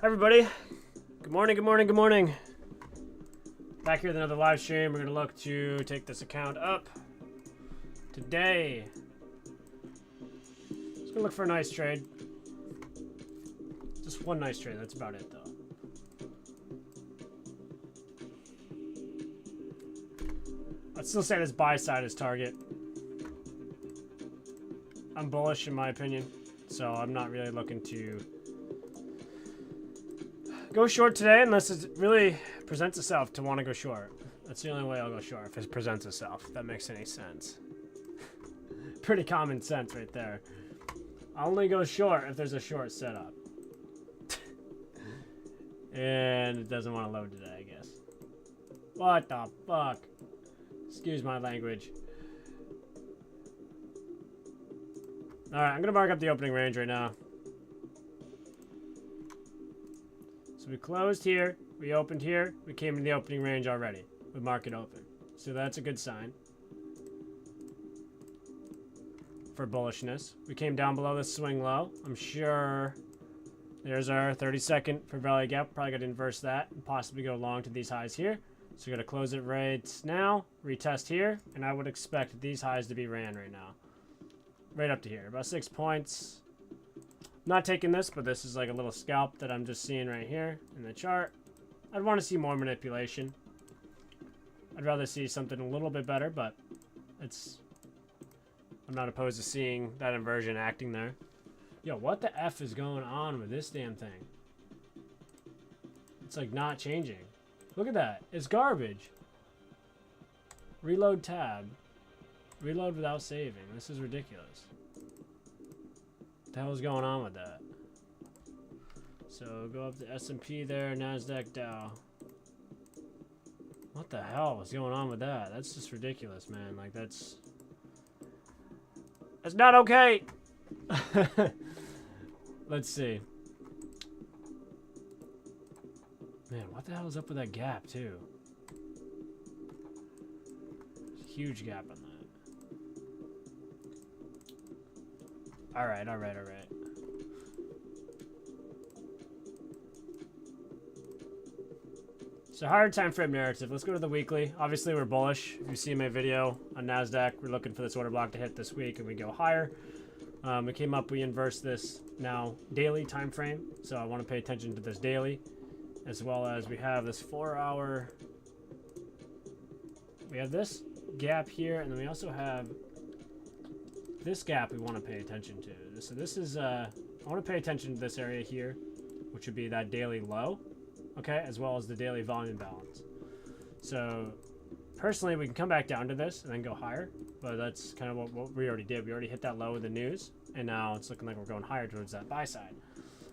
Everybody, good morning, good morning, good morning. Back here with another live stream. We're going to look to take this account up today. Just going to look for a nice trade. Just one nice trade, that's about it though. I'd still say this buy side is target. I'm bullish in my opinion, so I'm not really looking to go short today unless it really presents itself to want to go short. That's the only way I'll go short, if it presents itself, if that makes any sense. Pretty common sense right there. I'll only go short if there's a short setup. And it doesn't want to load today, I guess. What the fuck? Excuse my language. Alright, I'm going to mark up the opening range right now. So we closed here, we opened here, we came in the opening range already with market open. So that's a good sign for bullishness. We came down below the swing low. I'm sure there's our 30-second for value gap. Probably going to inverse that and possibly go long to these highs here. So we're going to close it right now, retest here, and I would expect these highs to be ran right now. Right up to here, about 6 points. Not taking this, but this is like a little scalp that I'm just seeing right here in the chart. I'd want to see more manipulation. I'd rather see something a little bit better, but I'm not opposed to seeing that inversion acting there. Yo, what the F is going on with this damn thing? It's like not changing. Look at that. It's garbage. Reload tab. Reload without saving. This is ridiculous. What the hell is going on with that? So go up to S&P there, NASDAQ, Dow. What the hell is going on with that? That's just ridiculous, man. Like that's not okay. Let's see. Man, what the hell is up with that gap too? There's a huge gap on that. All right. So higher time frame narrative. Let's go to the weekly. Obviously, we're bullish. If you see my video on NASDAQ, we're looking for this order block to hit this week, and we go higher. We came up, we inversed this now daily time frame. So I want to pay attention to this daily, as well as we have this 4-hour. We have this gap here, and then we also have this gap we want to pay attention to. So this is, I want to pay attention to this area here, which would be that daily low, okay, as well as the daily volume balance. So personally, we can come back down to this and then go higher, but that's kind of what we already did. We already hit that low with the news, and now it's looking like we're going higher towards that buy side.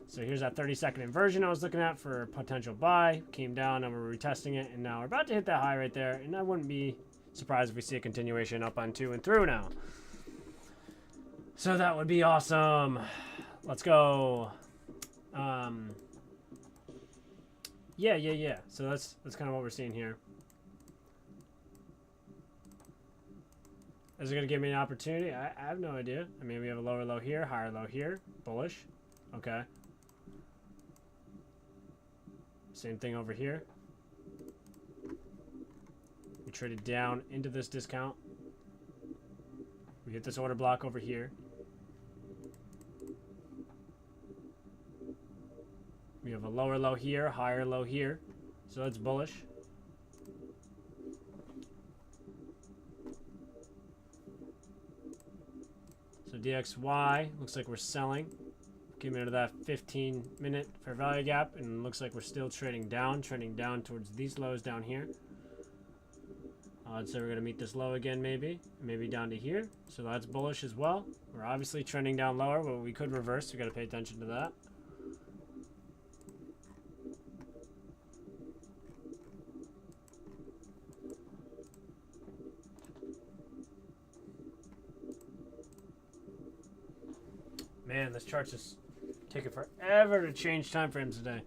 So here's that 30-second inversion I was looking at for potential buy. Came down, and we're retesting it, and now we're about to hit that high right there, and I wouldn't be surprised if we see a continuation up on 2 and through now. So that would be awesome. Let's go. Yeah. So that's kind of what we're seeing here. Is it going to give me an opportunity? I have no idea. I mean, we have a lower low here, higher low here. Bullish. Okay. Same thing over here. We traded down into this discount. We hit this order block over here. We have a lower low here, higher low here. So that's bullish. So DXY, looks like we're selling. Came into that 15-minute fair value gap, and looks like we're still trending down towards these lows down here. I'd say we're going to meet this low again, maybe down to here. So that's bullish as well. We're obviously trending down lower, but we could reverse. We got to pay attention to that. Man, this chart's just taking forever to change time frames today.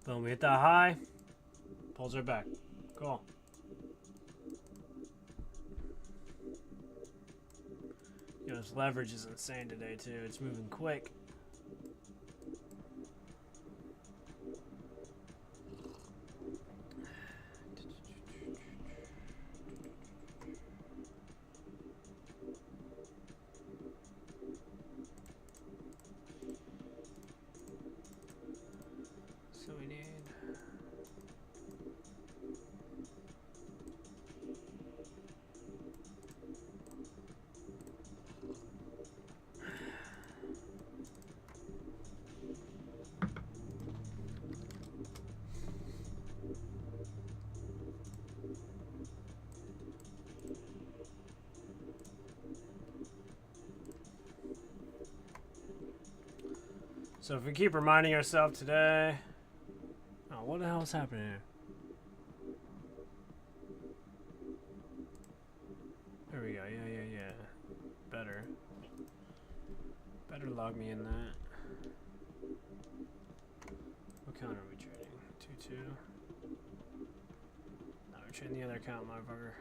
Boom, we hit that high. Pulls her back. Cool. Yo, this leverage is insane today, too. It's moving quick. So we need... So if we keep reminding ourselves today... Oh, what the hell is happening here? There we go. Yeah. Better log me in that. What account are we trading? 2-2. No, we're trading the other account, motherfucker.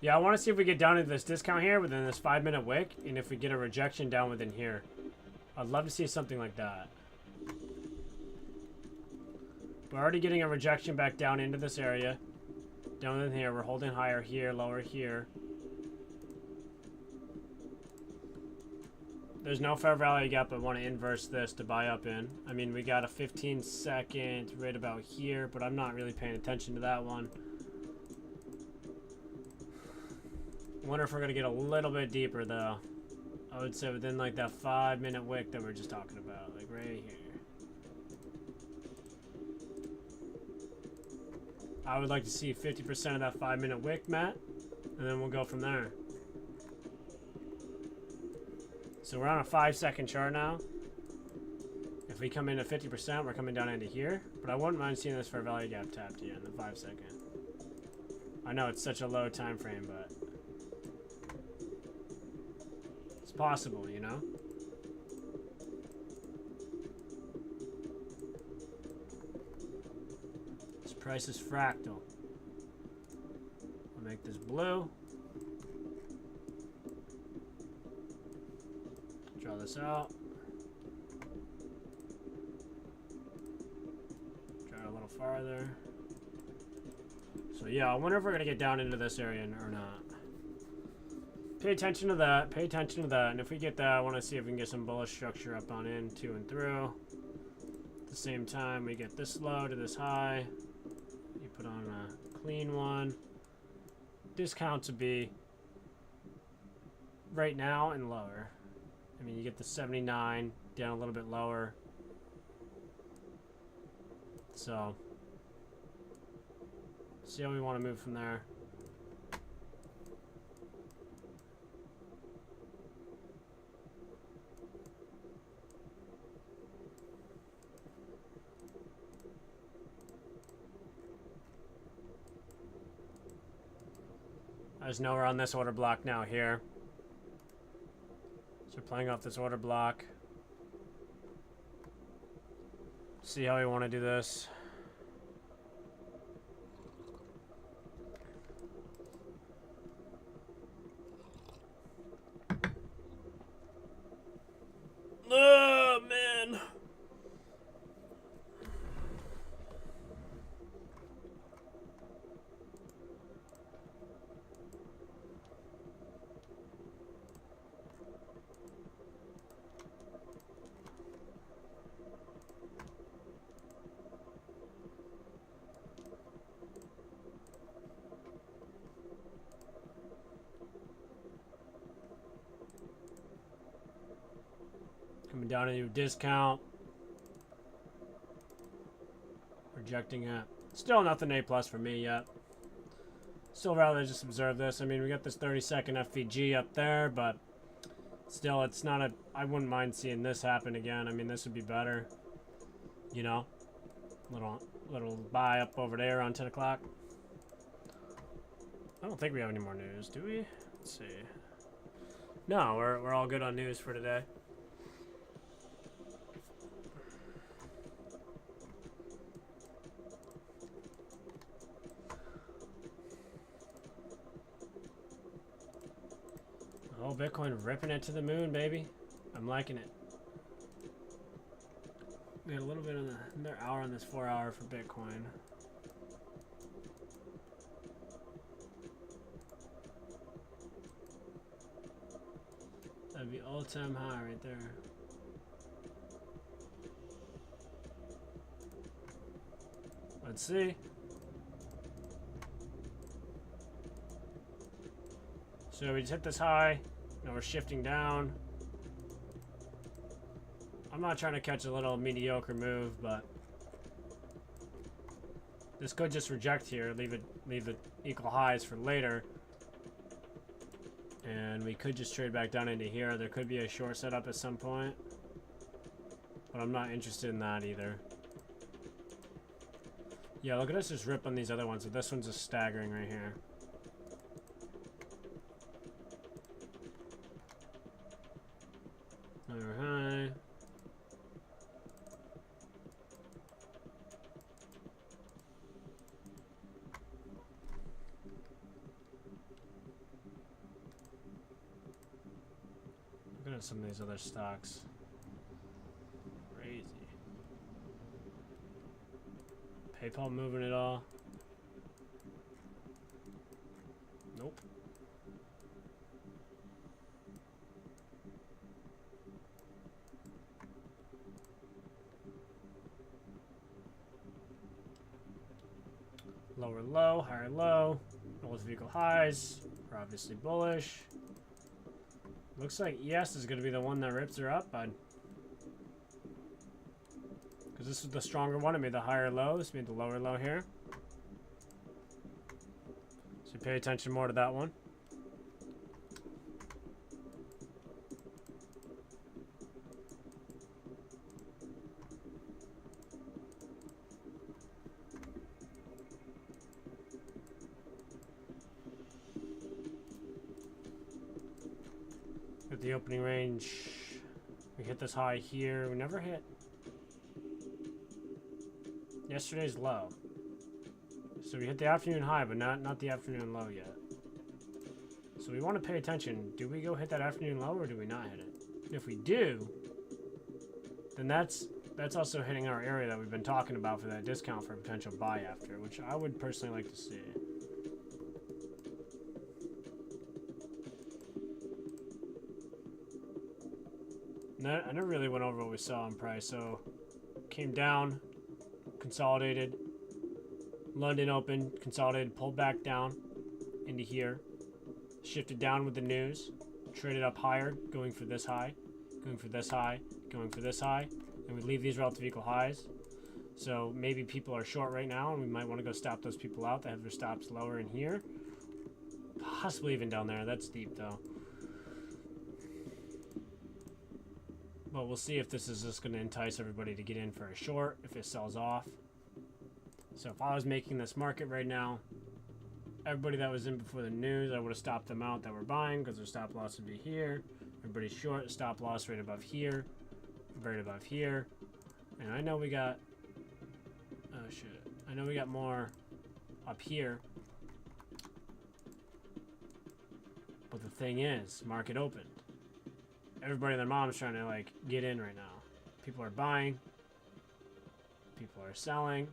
Yeah, I want to see if we get down into this discount here within this 5-minute wick, and if we get a rejection down within here. I'd love to see something like that. We're already getting a rejection back down into this area. Down in here, we're holding higher here, lower here. There's no fair value gap. I want to inverse this to buy up in. I mean, we got a 15-second right about here, but I'm not really paying attention to that one. I wonder if we're going to get a little bit deeper, though. I would say within, like, that 5-minute wick that we're just talking about. Like, right here. I would like to see 50% of that 5-minute wick, Matt. And then we'll go from there. So we're on a 5-second chart now. If we come in at 50%, we're coming down into here. But I wouldn't mind seeing this fair value gap tapped here in the 5-second. I know it's such a low time frame, but... it's possible, you know? This price is fractal. I'll make this blue. Draw this out. Draw it a little farther. So yeah, I wonder if we're gonna get down into this area or not. Pay attention to that. Pay attention to that. And if we get that, I want to see if we can get some bullish structure up on in, to and through. At the same time, we get this low to this high. You put on a clean one. Discount to be right now and lower. I mean, you get the 79 down a little bit lower. So, see how we want to move from there. I just know we're on this order block now here. So we're playing off this order block. See how we want to do this. Oh, man. Coming down into a discount. Rejecting it. Still nothing A+ for me yet. Still rather just observe this. I mean, we got this 30-second FVG up there, but Still, it's not a... I wouldn't mind seeing this happen again. I mean, this would be better. You know? Little buy up over there on 10 o'clock. I don't think we have any more news, do we? Let's see. No, we're all good on news for today. Oh, Bitcoin ripping it to the moon, baby. I'm liking it. We had a little bit of another hour on this 4 hour for Bitcoin. That'd be all-time high right there. Let's see. So we just hit this high. Now we're shifting down. I'm not trying to catch a little mediocre move, but this could just reject here, leave the equal highs for later. And we could just trade back down into here. There could be a short setup at some point, but I'm not interested in that either. Yeah, look at us just rip on these other ones. So this one's just staggering right here. Alright. Look at some of these other stocks. Crazy. PayPal moving it all. Nope. Lower low, higher low. Both vehicle highs. We're obviously bullish. Looks like ES is going to be the one that rips her up, bud. Because this was the stronger one. It made the higher low. This made the lower low here. So pay attention more to that one. At the opening range, we hit this high here. We never hit yesterday's low. So we hit the afternoon high, but not the afternoon low yet. So we want to pay attention. Do we go hit that afternoon low or do we not hit it? If we do, then that's also hitting our area that we've been talking about for that discount for a potential buy after, which I would personally like to see. I never really went over what we saw in price, so came down, consolidated, London opened, consolidated, pulled back down into here, shifted down with the news, traded up higher, going for this high, going for this high, going for this high, and we leave these relative equal highs. So maybe people are short right now, and we might want to go stop those people out that have their stops lower in here, possibly even down there. That's deep though. But we'll see if this is just going to entice everybody to get in for a short if it sells off. So if I was making this market right now, everybody that was in before the news, I would have stopped them out that were buying because their stop loss would be here. Everybody's short, stop loss right above here, right above here. And I know we got, oh shit, I know we got more up here. But the thing is, market opened. Everybody and their mom's trying to like get in right now. People are buying. People are selling.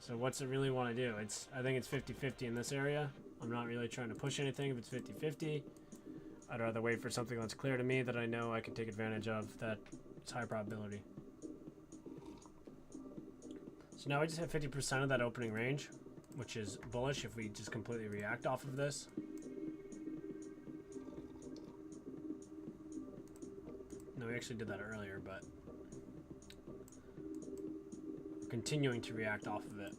So what's it really want to do? I think it's 50-50 in this area. I'm not really trying to push anything if it's 50-50. I'd rather wait for something that's clear to me that I know I can take advantage of, that it's high probability. So now we just hit 50% of that opening range, which is bullish if we just completely react off of this. No, we actually did that earlier, but we're continuing to react off of it.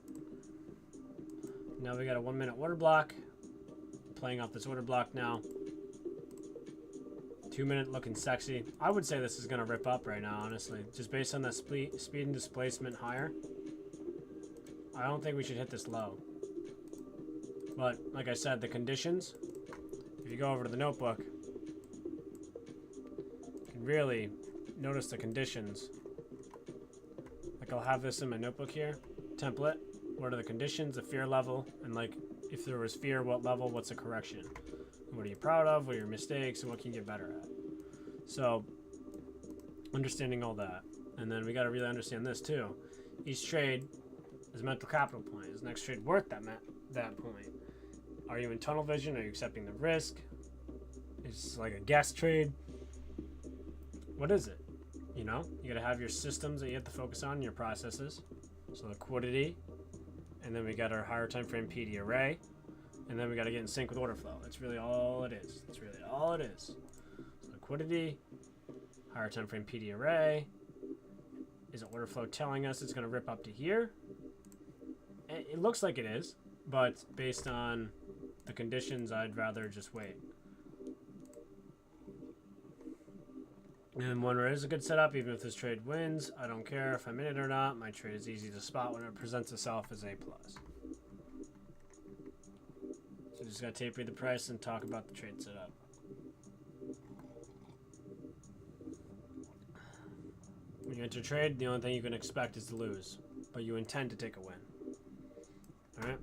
Now we got a 1 minute order block. Playing off this order block now. 2 minute looking sexy. I would say this is going to rip up right now, honestly. Just based on the speed and displacement higher. I don't think we should hit this low. But, like I said, the conditions, if you go over to the notebook, you can really notice the conditions. Like, I'll have this in my notebook here. Template. What are the conditions, the fear level, and, like, if there was fear, what level, what's the correction? What are you proud of? What are your mistakes? And what can you get better at? So, understanding all that. And then we got to really understand this too. Each trade is a mental capital point. Is the next trade worth that point? Are you in tunnel vision? Are you accepting the risk? Is it like a guess trade? What is it? You know, you got to have your systems that you have to focus on, your processes. So liquidity. And then we got our higher time frame PD array. And then we got to get in sync with order flow. That's really all it is. That's really all it is. So liquidity, higher time frame PD array. Is order flow telling us it's going to rip up to here? It looks like it is, but based on the conditions, I'd rather just wait. And when there is a good setup, even if this trade wins, I don't care if I'm in it or not. My trade is easy to spot when it presents itself as A+. So just got to tape read the price and talk about the trade setup. When you enter trade, the only thing you can expect is to lose, but you intend to take a win. Alright?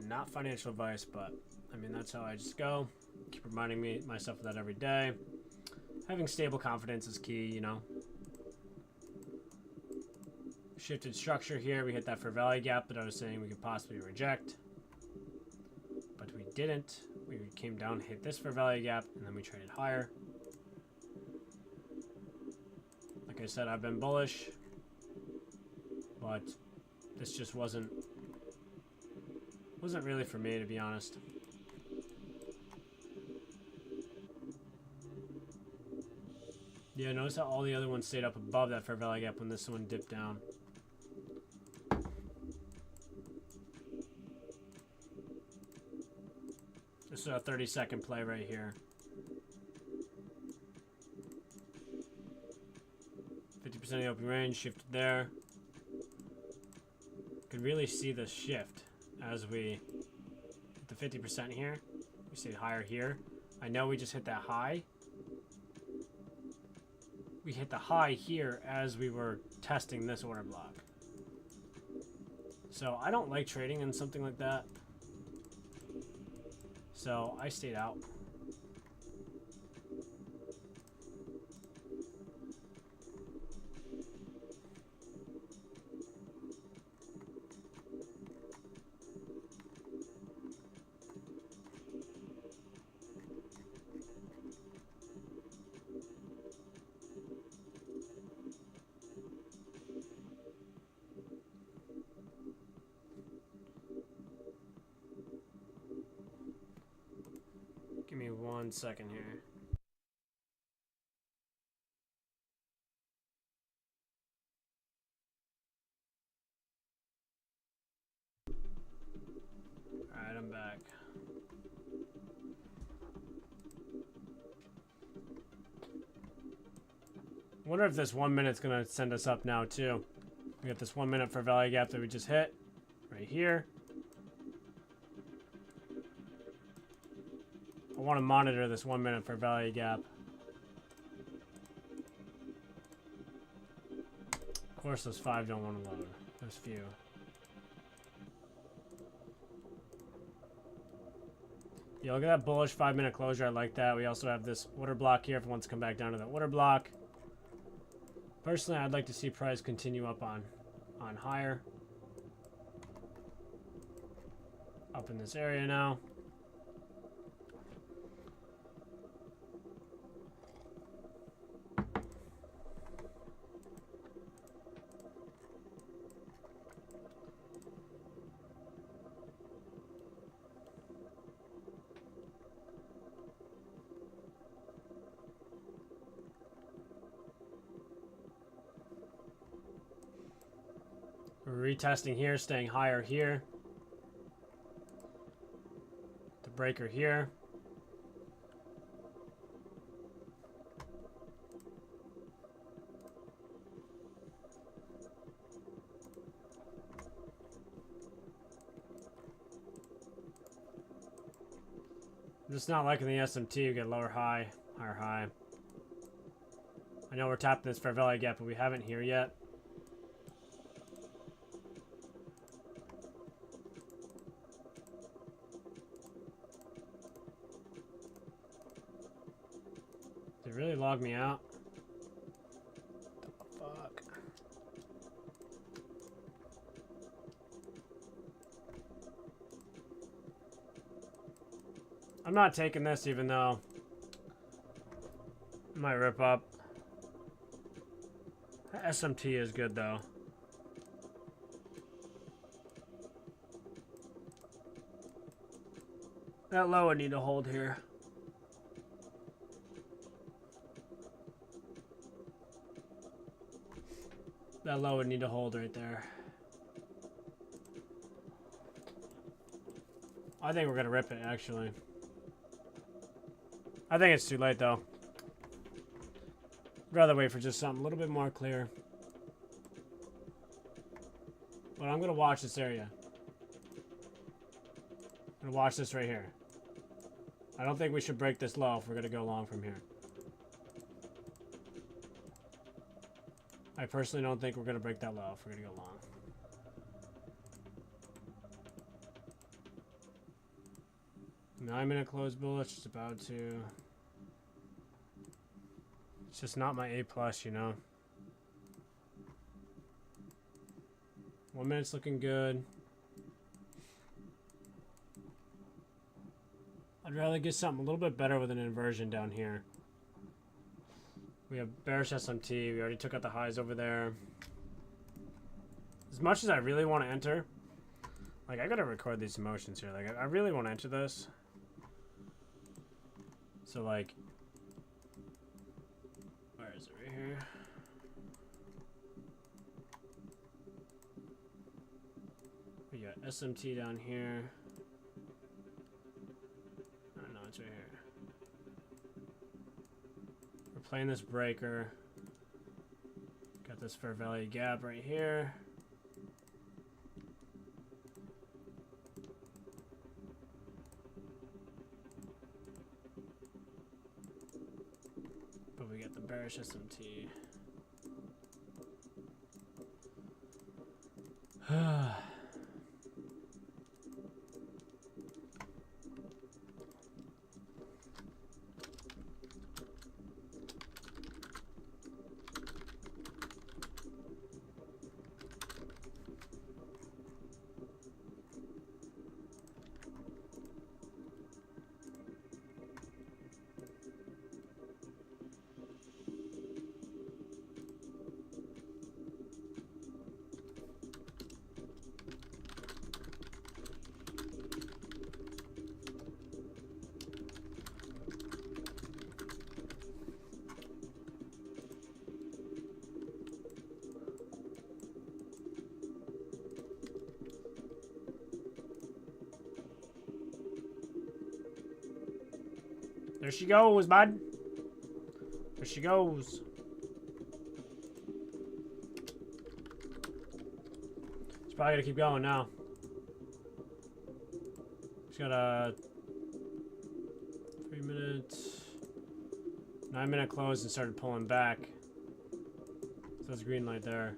Not financial advice, but I mean, that's how I just go. Keep reminding myself of that every day. Having stable confidence is key, you know. Shifted structure here. We hit that fair value gap that I was saying we could possibly reject. But we didn't. We came down, hit this fair value gap, and then we traded higher. Like I said, I've been bullish. But this just wasn't really for me, to be honest. Yeah, notice how all the other ones stayed up above that fair value gap when this one dipped down. This is a 30-second play right here. 50% of the open range shifted there. You can really see the shift as we hit the 50% here. We stayed higher here. I know we just hit that high. We hit the high here as we were testing this order block. So I don't like trading in something like that. So I stayed out. Give me 1 second here. Alright, I'm back. I wonder if this 1 minute's gonna send us up now too. We got this 1 minute for value gap that we just hit right here. I want to monitor this 1 minute for value gap. Of course, those 5 don't want to load. There's few. Yeah, look at that bullish 5 minute closure. I like that. We also have this order block here if it wants to come back down to the order block. Personally, I'd like to see price continue up on higher. Up in this area now. We're retesting here, staying higher here. The breaker here. I'm just not liking the SMT. We get lower high, higher high. I know we're tapping this fair value gap, but we haven't here yet. Did it really log me out? Fuck. I'm not taking this even though it might rip up. SMT is good though. That low would need to hold here. That low would need to hold right there. I think we're gonna rip it actually. I think it's too late though. I'd rather wait for just something a little bit more clear. But I'm gonna watch this area. I'm gonna watch this right here. I don't think we should break this low if we're gonna go long from here. I personally don't think we're gonna break that low if we're gonna go long. Nine-minute close bullish, just about to. It's just not my A+, you know. 1 minute's looking good. I'd rather get something a little bit better with an inversion down here. We have bearish SMT. We already took out the highs over there. As much as I really want to enter, like I gotta record these emotions here. Like I really want to enter this. So like, where is it? Right here. We got SMT down here. Oh no, it's right here. We're playing this breaker. Got this fair value gap right here. But we got the bearish SMT. There she goes, bud. There she goes. She's probably gonna keep going now. She's got a 3 minutes, 9-minute close and started pulling back. So that's green light there.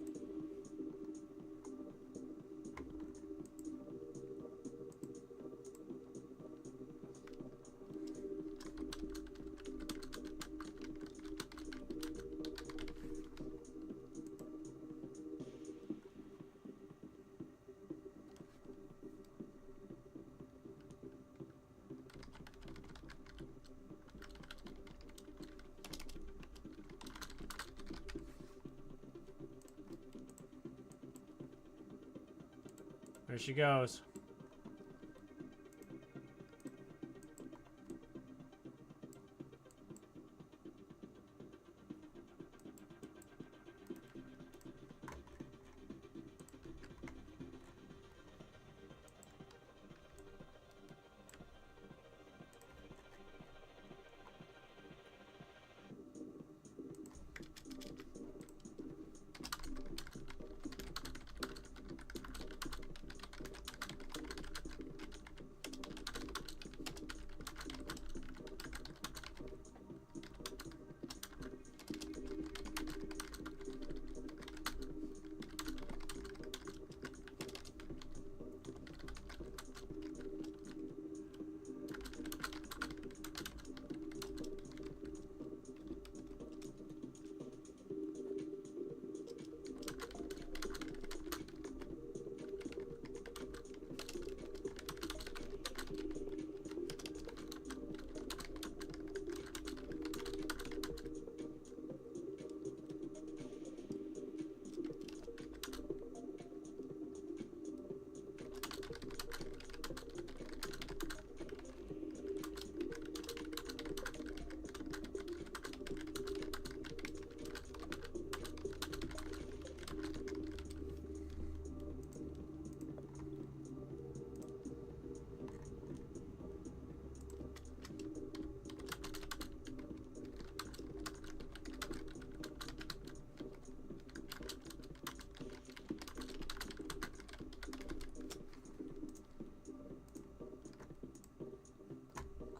There she goes.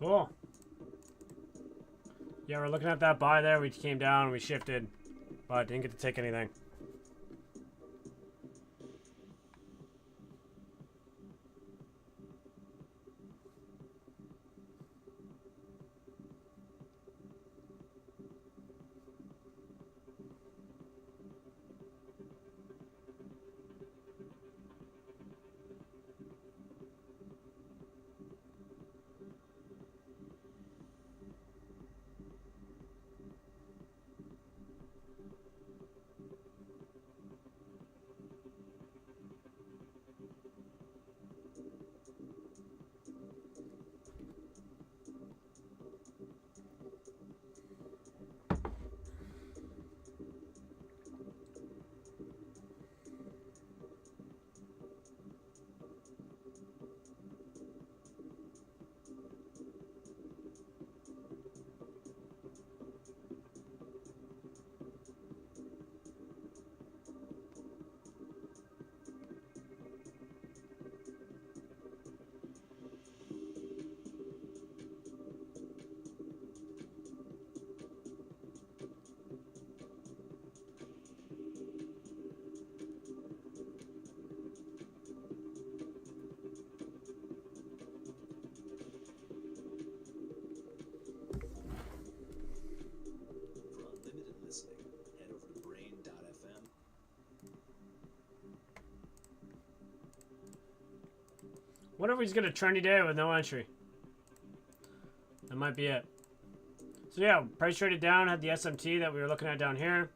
Cool. Yeah, we're looking at that buy there. We came down, we shifted, but didn't get to take anything. What if he's got a trendy day with no entry? That might be it. So yeah, price traded down, had the SMT that we were looking at down here.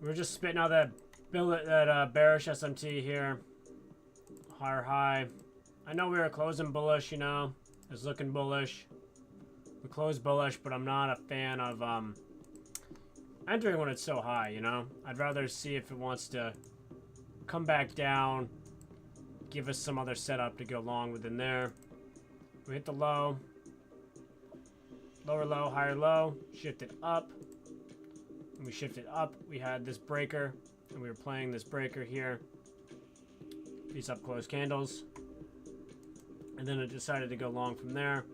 We were just spitting out that bearish SMT here. Higher high. I know we were closing bullish, you know. It's looking bullish. We closed bullish, but I'm not a fan of entering when it's so high, you know. I'd rather see if it wants to come back down, give us some other setup to go long within there. We hit the low. Lower low, higher low. Shifted up. When we shifted up, we had this breaker, and we were playing this breaker here. These up close candles. And then it decided to go long from there.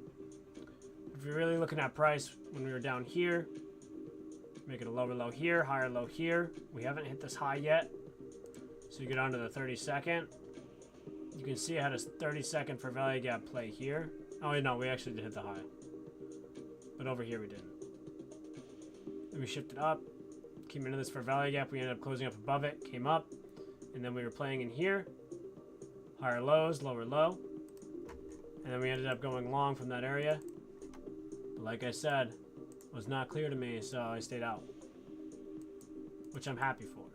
If you're really looking at price, when we were down here, make it a lower low here, higher low here. We haven't hit this high yet. So you go down to the 30-second. You can see I had a 30-second for value gap play here. Oh, no, we actually did hit the high. But over here we didn't. Then we shifted up. Came into this for value gap. We ended up closing up above it. Came up. And then we were playing in here. Higher lows, lower low. And then we ended up going long from that area. But like I said, it was not clear to me, so I stayed out. Which I'm happy for.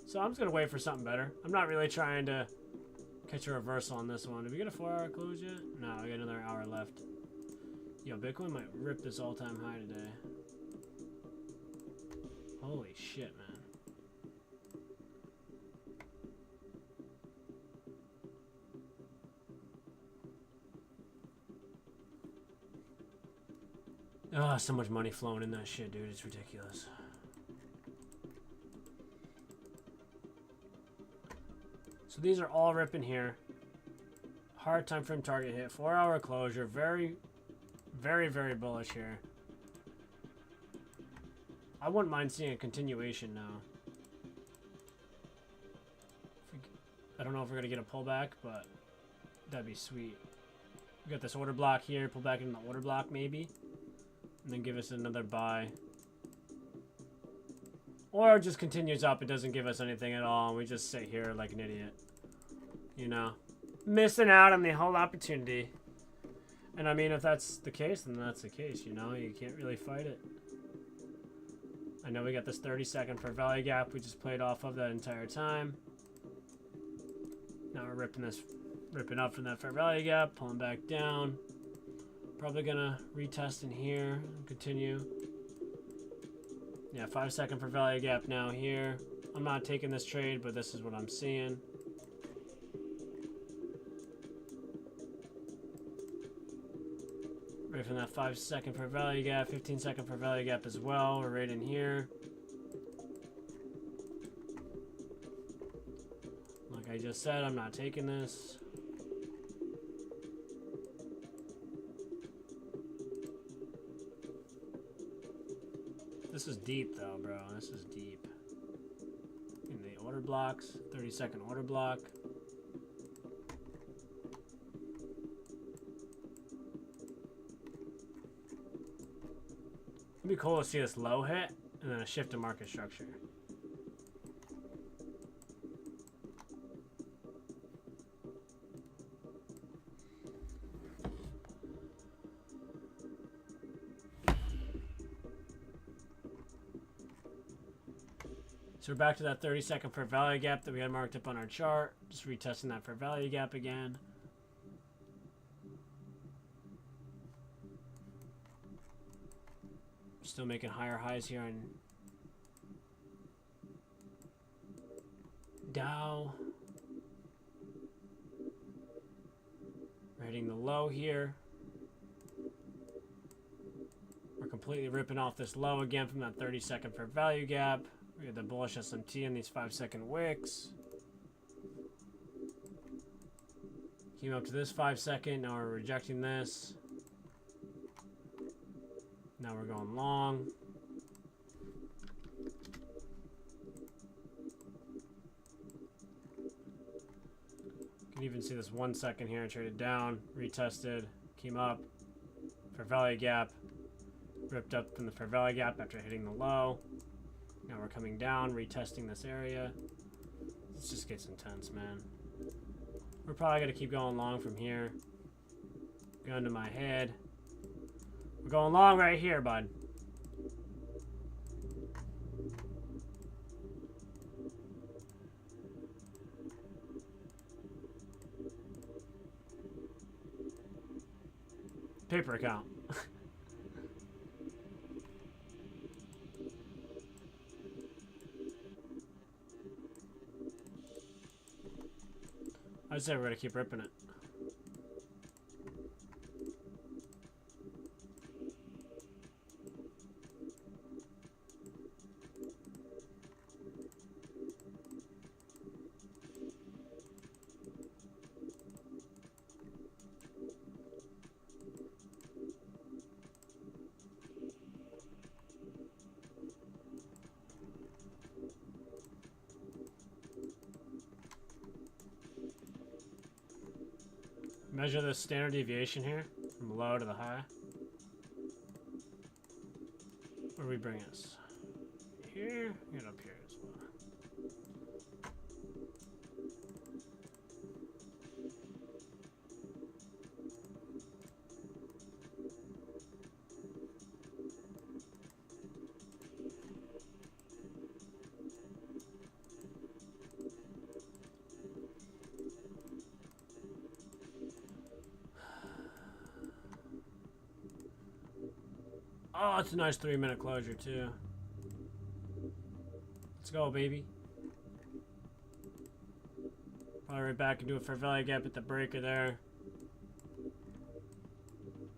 So I'm just going to wait for something better. I'm not really trying to catch a reversal on this one. Did we get a 4-hour close yet? No, we got another hour left. Yo, Bitcoin might rip this all-time high today. Holy shit, man. Ah, so much money flowing in that shit, dude. It's ridiculous. So these are all ripping here. Hard time frame target hit. 4-hour closure. Very, very, very bullish here. I wouldn't mind seeing a continuation now. I don't know if we're going to get a pullback, but that'd be sweet. We got this order block here. Pull back into the order block maybe. And then give us another buy. Or it just continues up. It doesn't give us anything at all. And we just sit here like an idiot. You know? Missing out on the whole opportunity. And I mean, if that's the case, then that's the case, you know? You can't really fight it. I know we got this 30-second for value gap we just played off of that entire time. Now we're ripping up from that fair value gap, pulling back down. Probably gonna retest in here and continue. Yeah, 5-second for value gap now here. I'm not taking this trade, but this is what I'm seeing. Right from that 5-second for value gap, 15-second for value gap as well. We're right in here. Like I just said, I'm not taking this. This is deep though, bro. This is deep. In the order blocks, 30-second order block. It'd be cool to see this low hit and then a shift in market structure. So we're back to that 30-second fair value gap that we had marked up on our chart. Just retesting that fair value gap again. Still making higher highs here on Dow. We're hitting the low here. We're completely ripping off this low again from that 30-second fair value gap. We have the bullish SMT in these 5-second wicks. Came up to this 5-second. Now we're rejecting this. Now we're going long. You can even see this 1 second here. Traded down, retested, came up. Fair value gap. Ripped up from the fair value gap after hitting the low. Now we're coming down, retesting this area. This just gets intense, man. We're probably going to keep going long from here. Gun to my head. We're going long right here, bud. Paper account. I'd say we're gonna keep ripping it. Measure the standard deviation here from low to the high. Where do we bring us? Here, get up here as well. Oh, it's a nice 3-minute closure too. Let's go, baby. Probably right back into a fair value gap at the breaker there.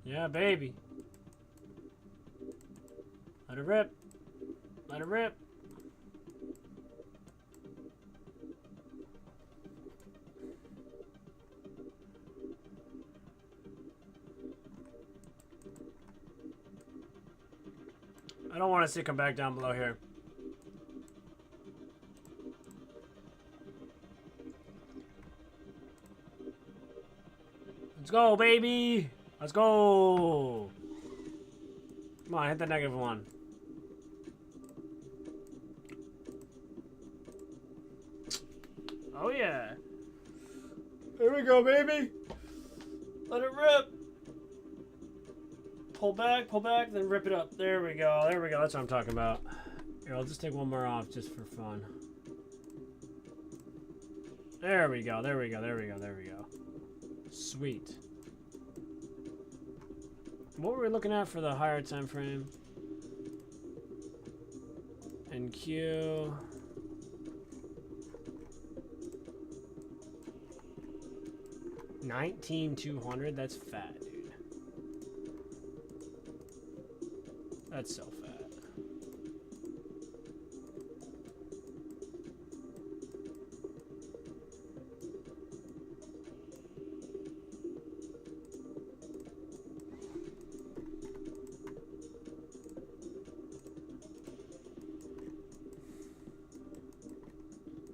Yeah, baby. Let it rip. Let it rip. I don't want to see it come back down below here. Let's go, baby. Let's go. Come on, hit the -1. Oh, yeah. There we go, baby. Let it rip. Pull back, then rip it up. There we go. There we go. That's what I'm talking about. Here, I'll just take one more off just for fun. There we go. There we go. There we go. There we go. Sweet. What were we looking at for the higher time frame? NQ. $19,200. That's fat, dude. That's so fat.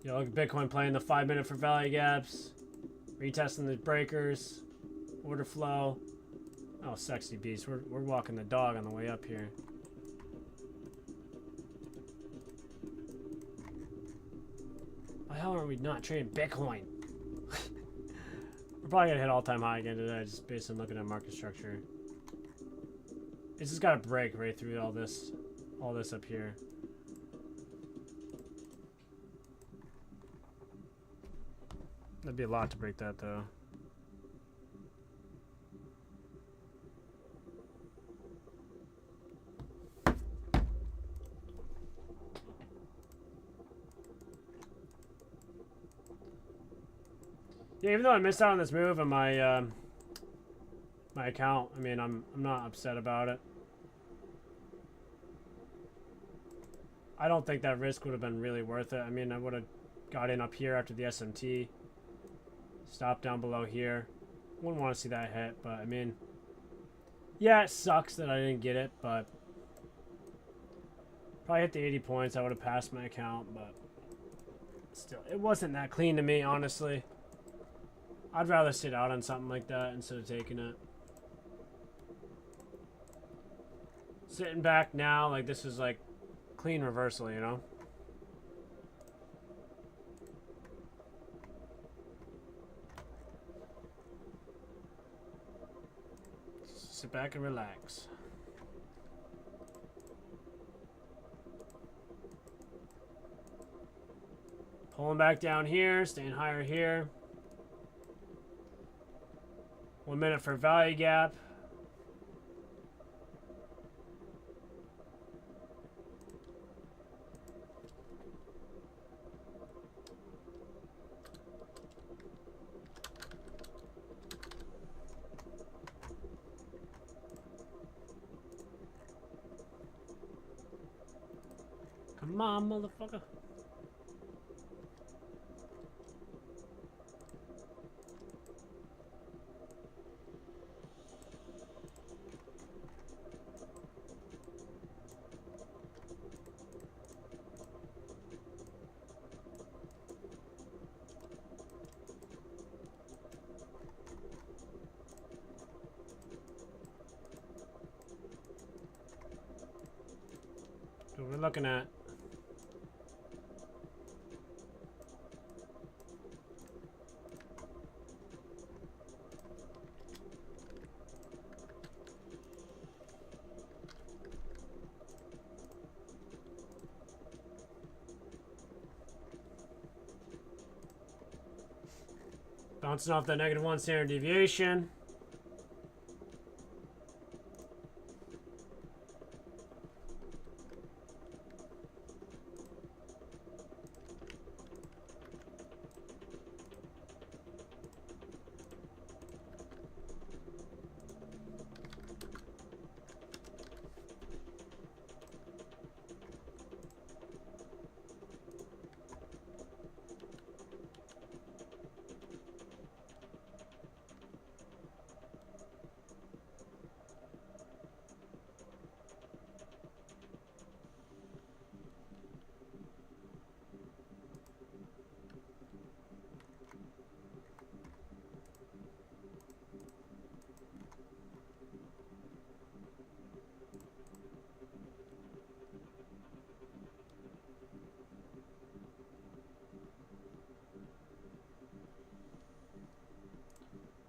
Yeah, look at Bitcoin playing the 5-minute for value gaps, retesting the breakers, order flow. Oh, sexy beast. We're walking the dog on the way up here. Why the hell are we not trading Bitcoin? We're probably gonna hit all-time high again today, just based on looking at market structure. It's just got to break right through all this up here. That'd be a lot to break that, though. Yeah, even though I missed out on this move on my my account, I mean, I'm not upset about it. I don't think that risk would have been really worth it. I mean, I would have got in up here after the SMT. Stop down below here. Wouldn't want to see that hit, but I mean, yeah, it sucks that I didn't get it, but probably hit the 80 points. I would have passed my account, but still, it wasn't that clean to me, honestly. I'd rather sit out on something like that instead of taking it. Sitting back now, like this is like clean reversal, you know? Sit back and relax. Pulling back down here, staying higher here. 1 minute for value gap. Come on, motherfucker. So we're looking at bouncing off that -1 standard deviation.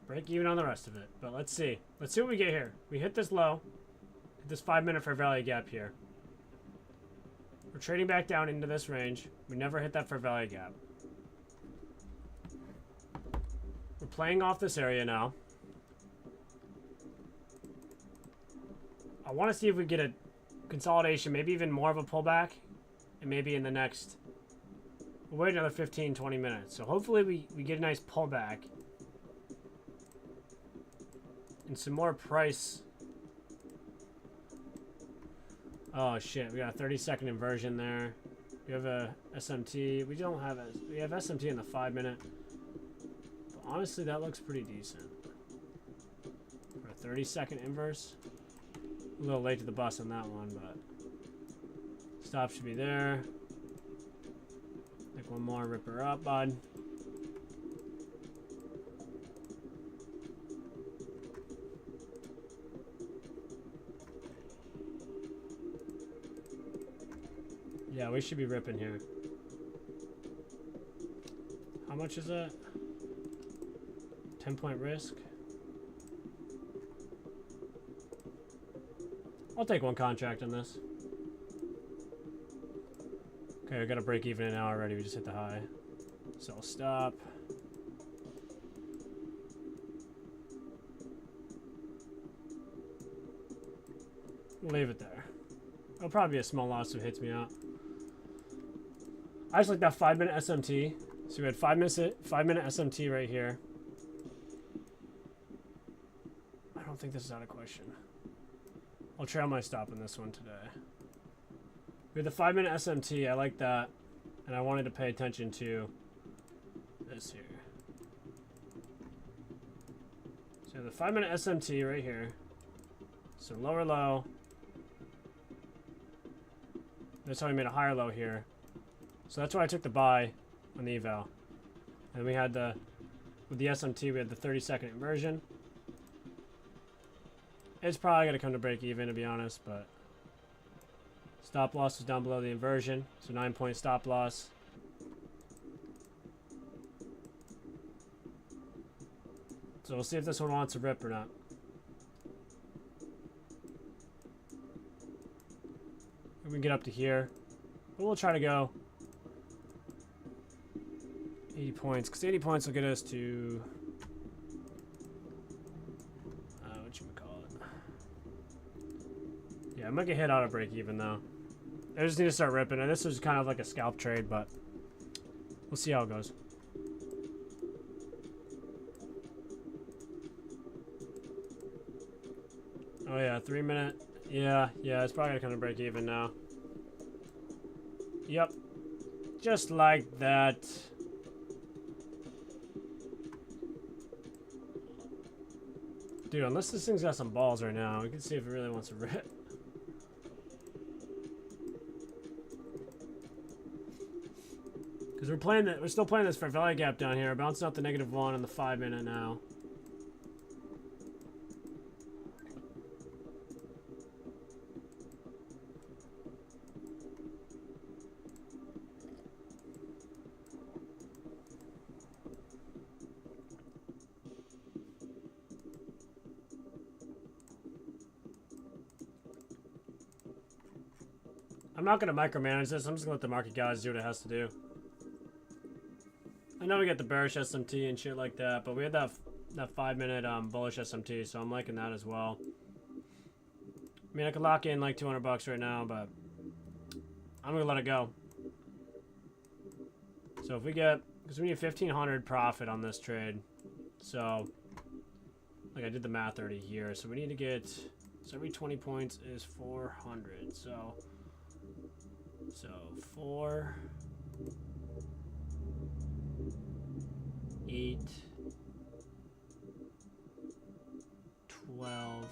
Break even on the rest of it, but let's see. Let's see what we get here. We hit this low, hit this 5-minute fair value gap here. We're trading back down into this range. We never hit that fair value gap. We're playing off this area now. I want to see if we get a consolidation, maybe even more of a pullback, and maybe in the next, we'll wait another 15-20 minutes. So hopefully we get a nice pullback and some more price. Oh shit, we got a 30-second inversion there. We have a SMT. We don't have we have SMT in the 5-minute. But honestly, that looks pretty decent. For a 30-second inverse. A little late to the bus on that one, but stop should be there. Like one more, rip her up, bud. Yeah, we should be ripping here. How much is that? 10-point risk. I'll take one contract on this. Okay, we got to break even an hour already. We just hit the high. So I'll stop. We'll leave it there. It'll probably be a small loss if it hits me out. I just like that 5-minute SMT. So we had 5-minute SMT right here. I don't think this is out of question. I'll trail my stop on this one today. We had the 5-minute SMT. I like that. And I wanted to pay attention to this here. So the 5-minute SMT right here. So lower low. That's how we made a higher low here. So that's why I took the buy on the eval. And we had the, with the SMT, we had the 30-second inversion. It's probably going to come to break even, to be honest, but stop loss was down below the inversion. So 9-point stop loss. So we'll see if this one wants to rip or not. We can get up to here. But we'll try to go 80 points, because 80 points will get us to yeah, I might get hit out of break even though. I just need to start ripping, and this is kind of like a scalp trade, but we'll see how it goes. Oh yeah, 3-minute. Yeah, it's probably gonna come to break even now. Yep, just like that. Dude, unless this thing's got some balls right now, we can see if it really wants to rip. Because we're still playing this for value gap down here, bouncing out the -1 on the 5-minute now. I'm not going to micromanage this. I'm just going to let the market guys do what it has to do. I know we got the bearish SMT and shit like that, but we had that 5-minute bullish SMT, so I'm liking that as well. I mean, I could lock in like 200 bucks right now, but I'm going to let it go. So if we get, because we need 1,500 profit on this trade. So, like I did the math already here. So we need to get, so every 20 points is 400. So 4, 8, 12,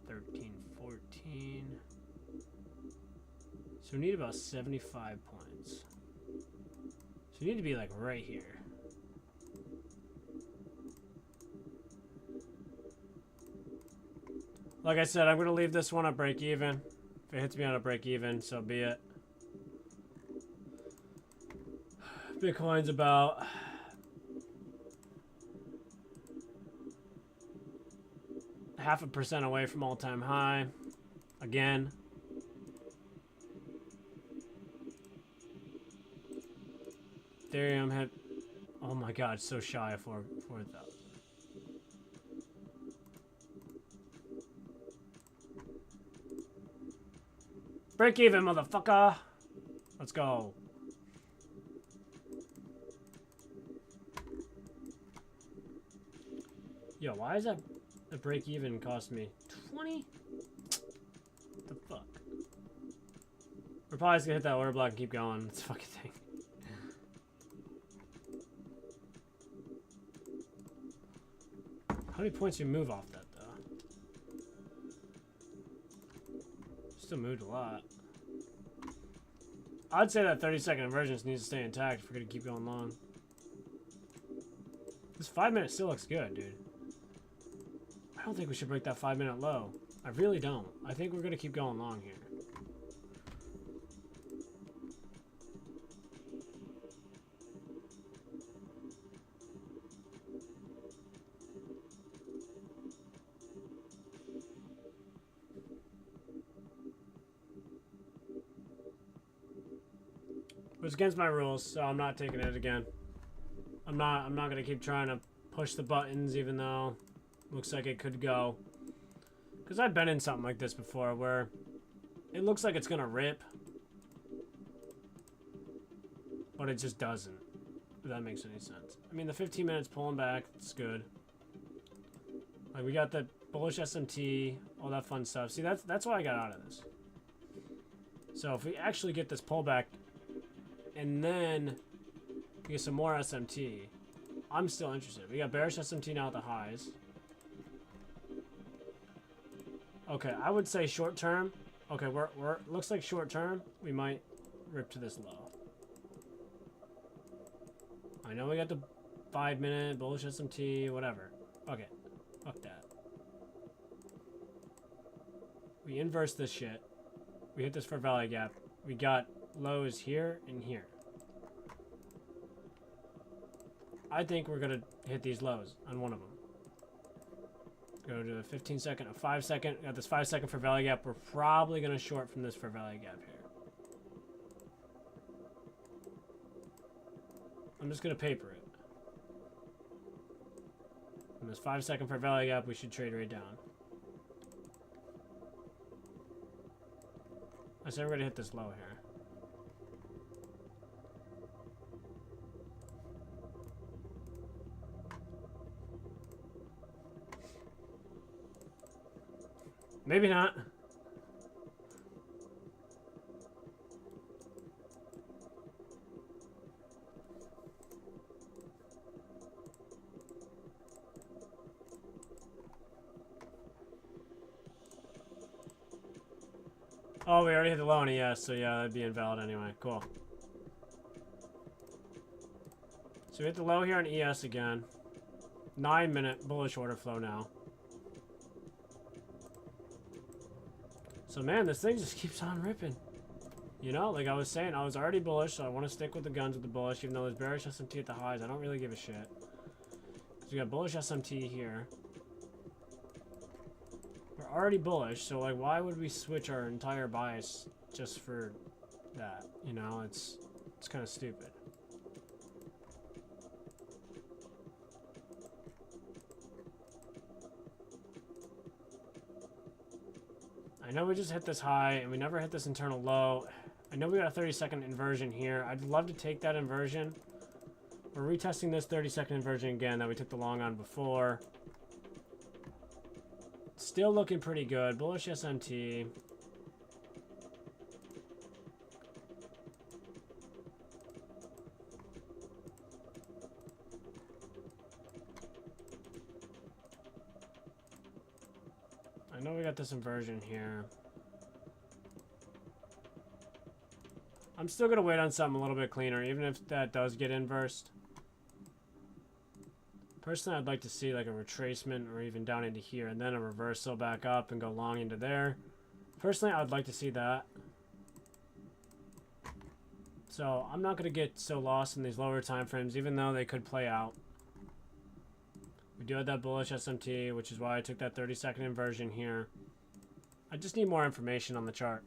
13, 14. So we need about 75 points. So we need to be like right here. Like I said, I'm going to leave this one at break even. If it hits me on a break even, so be it. Bitcoin's about half a percent away from all-time high. Again. Ethereum had, oh my god, so shy of 4,000. Break even, motherfucker. Let's go. Yo, why is that the break even cost me 20? What the fuck? We're probably just gonna hit that order block and keep going. It's a fucking thing. How many points do you move off that though? Still moved a lot. I'd say that 30-second inversions needs to stay intact if we're going to keep going long. This 5 minute still looks good, dude. I don't think we should break that 5 minute low. I really don't. I think we're going to keep going long here. It was against my rules, so I'm not taking it again. I'm not gonna keep trying to push the buttons, even though it looks like it could go. Because I've been in something like this before, where it looks like it's gonna rip, but it just doesn't. If that makes any sense. I mean, the 15 minutes pulling back, it's good. Like, we got the bullish SMT, all that fun stuff. See, that's why I got out of this. So if we actually get this pullback, and then we get some more SMT, I'm still interested. We got bearish SMT now at the highs. Okay, I would say short term. Okay, we're looks like short term, we might rip to this low. I know we got the 5 minute bullish SMT, whatever. Okay, fuck that. We inverse this shit. We hit this for value gap. We got lows here and here. I think we're gonna hit these lows on one of them. Go to a 15 second, a 5 second. Got this 5 second for value gap. We're probably gonna short from this for value gap here. I'm just gonna paper it. And this 5 second for value gap, we should trade right down. I said we're gonna hit this low here. Maybe not. Oh, we already hit the low on ES, so yeah, that'd be invalid anyway. Cool. So we hit the low here on ES again. 9 minute bullish order flow now. So man, this thing just keeps on ripping. You know, like I was saying, I was already bullish, so I want to stick with the guns with the bullish, even though there's bearish SMT at the highs. I don't really give a shit. So we got bullish SMT here. We're already bullish, so like why would we switch our entire bias just for that? You know, it's kind of stupid. I know we just hit this high, and we never hit this internal low. I know we got a 30-second inversion here. I'd love to take that inversion. We're retesting this 30-second inversion again that we took the long on before. Still looking pretty good. Bullish SMT. I know we got this inversion here. I'm still going to wait on something a little bit cleaner, even if that does get inversed. Personally, I'd like to see like a retracement or even down into here, and then a reversal back up and go long into there. Personally, I'd like to see that. So I'm not going to get so lost in these lower time frames, even though they could play out. We do have that bullish SMT, which is why I took that 30-second inversion here. I just need more information on the chart.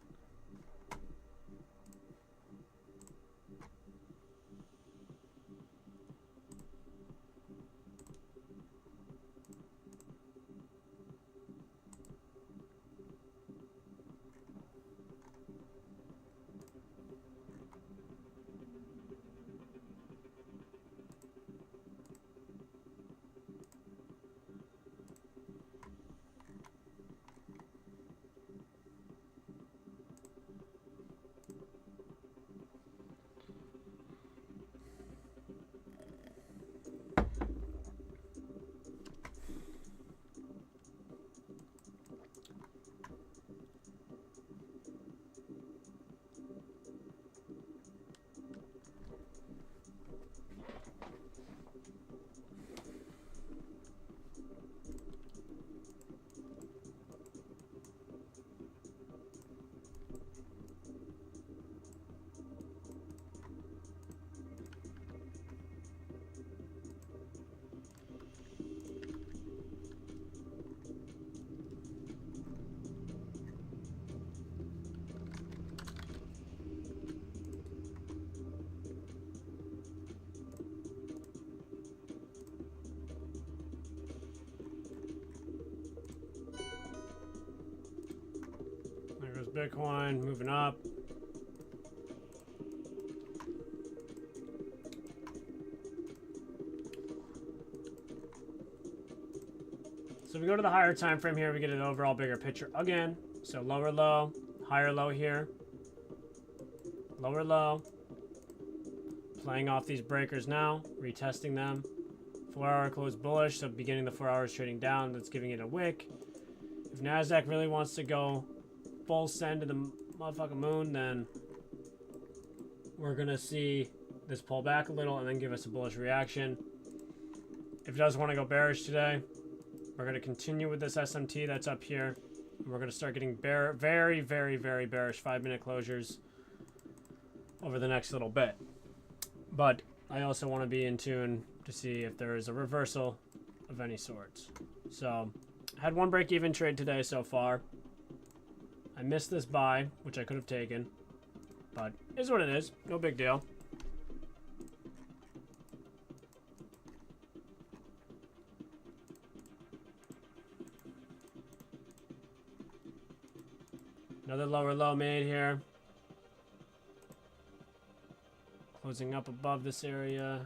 Bitcoin moving up. So we go to the higher time frame here, we get an overall bigger picture again. So lower low, higher low here. Lower low. Playing off these breakers now, retesting them. 4 hour close bullish, so beginning the 4 hours trading down, that's giving it a wick. If NASDAQ really wants to go full send to the motherfucking moon, then we're gonna see this pull back a little and then give us a bullish reaction. If it does want to go bearish today, we're gonna continue with this SMT that's up here. And we're gonna start getting very, very, very bearish 5-minute closures over the next little bit. But I also want to be in tune to see if there is a reversal of any sorts. So, had one break-even trade today so far. I missed this buy, which I could have taken, but is what it is. No big deal. Another lower low made here. Closing up above this area.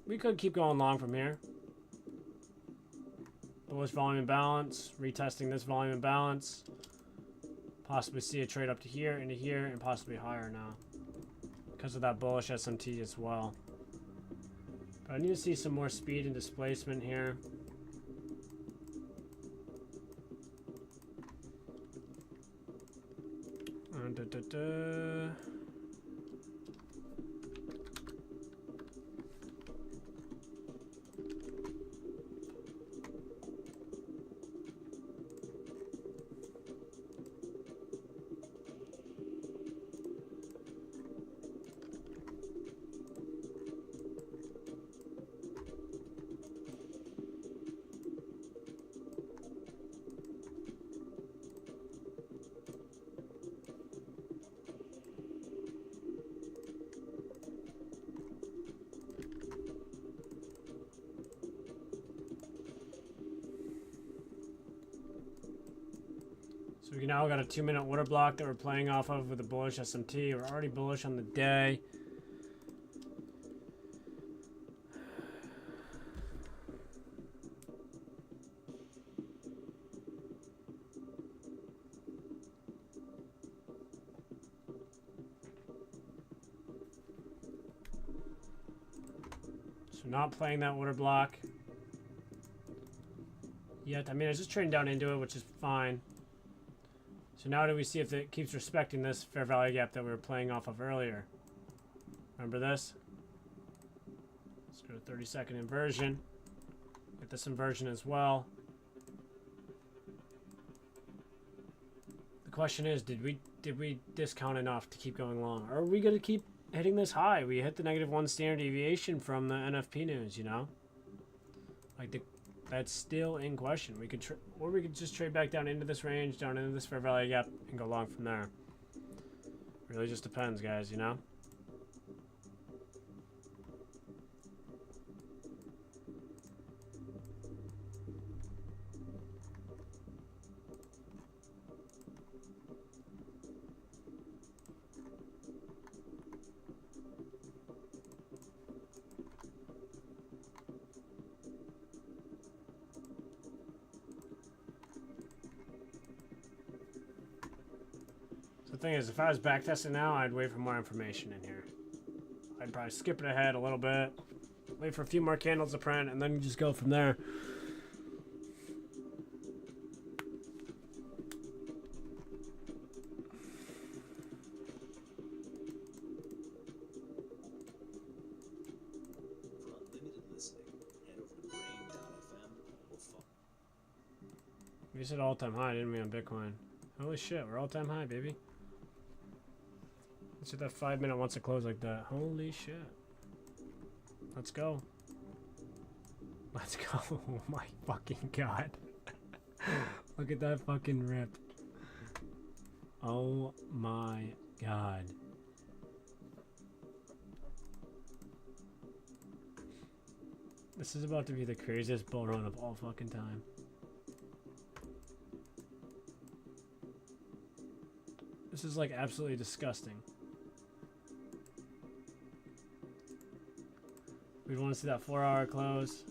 We could keep going long from here. Bullish volume imbalance. Retesting this volume imbalance. Possibly see a trade up to here, into here, and possibly higher now. Because of that bullish SMT as well. But I need to see some more speed and displacement here. So we now got a 2-minute order block that we're playing off of with a bullish SMT. We're already bullish on the day. So not playing that order block yet. I mean, I was just trading down into it, which is fine. So now do we see if it keeps respecting this fair value gap that we were playing off of earlier? Remember this? Let's go to 30-second inversion. Get this inversion as well. The question is, did we discount enough to keep going long? Or are we going to keep hitting this high? We hit the -1 standard deviation from the NFP news, you know? Like that's still in question. We could or we could just trade back down into this range, down into this fair value gap, and go long from there. Really just depends, guys, you know? The thing is, if I was backtesting now, I'd wait for more information in here. I'd probably skip it ahead a little bit, wait for a few more candles to print, and then just go from there. We said all-time high, didn't we, on Bitcoin? Holy shit, we're all-time high, baby. Let's hit that 5-minute wants to close like that. Holy shit. Let's go. Let's go. Oh my fucking god. Look at that fucking rip. Oh my god. This is about to be the craziest bull run of all fucking time. This is like absolutely disgusting. We want to see that 4-hour close.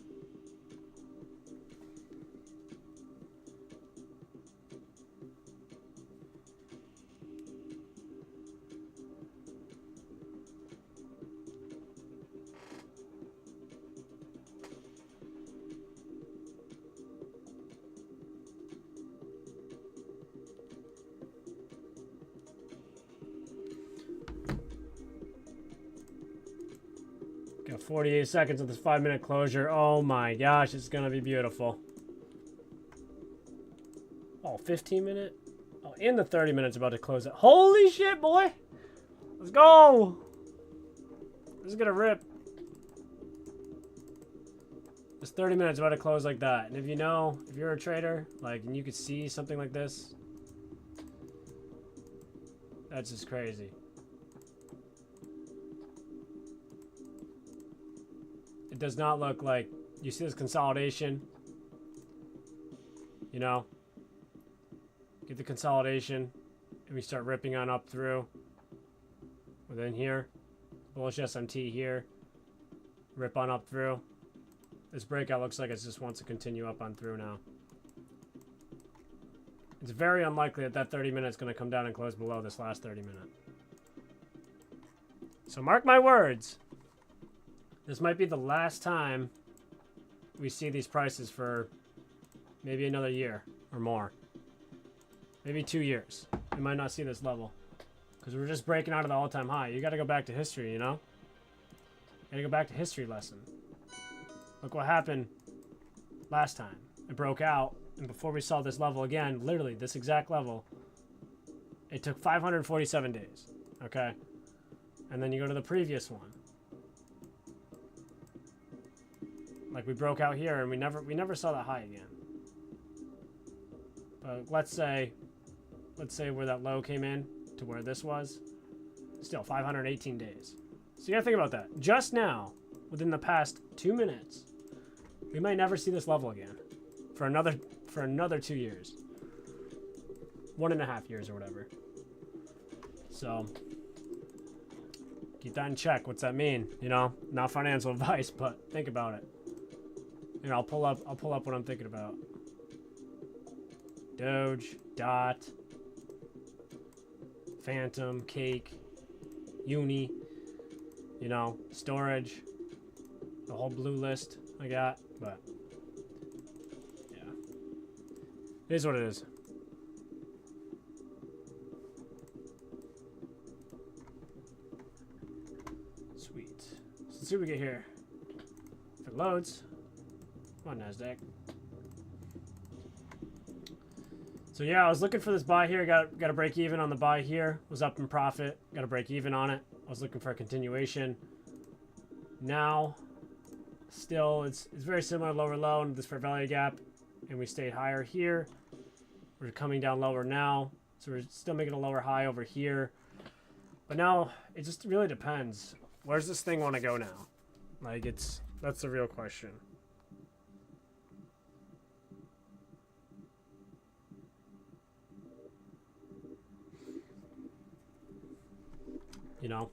Got 48 seconds of this 5-minute closure. Oh my gosh, it's gonna be beautiful. Oh, 15-minute? Oh, and the 30 minutes about to close it. Holy shit, boy! Let's go! This is gonna rip. This 30 minutes about to close like that. And if you know, if you're a trader, like, and you could see something like this, that's just crazy. It does not look like, you see this consolidation, you know, get the consolidation, and we start ripping on up through, within here, bullish SMT here, rip on up through. This breakout looks like it just wants to continue up on through now. It's very unlikely that that 30 minutes is going to come down and close below this last 30 minute. So mark my words. This might be the last time we see these prices for maybe another year or more. Maybe 2 years. We might not see this level. Because we're just breaking out of the all-time high. You got to go back to history, you know? You got to go back to history lesson. Look what happened last time. It broke out, and before we saw this level again, literally this exact level, it took 547 days. Okay? And then you go to the previous one. Like, we broke out here, and we never saw that high again. But let's say where that low came in to where this was, still 518 days. So you gotta think about that. Just now, within the past 2 minutes, we might never see this level again for another 2 years, 1.5 years or whatever. So keep that in check. What's that mean? You know, not financial advice, but think about it. You know, I'll pull up what I'm thinking about. Doge, Dot, Phantom, Cake, Uni, you know, storage, the whole blue list I got, but yeah, it is what it is. Sweet. So let's see what we get here. If it loads, come on, NASDAQ. So yeah, I was looking for this buy here. Got a break even on the buy here. Was up in profit. Got a break even on it. I was looking for a continuation. Now, still, it's very similar, lower low and this fair value gap, and we stayed higher here. We're coming down lower now, so we're still making a lower high over here. But now it just really depends. Where's this thing want to go now? Like, that's the real question. You know,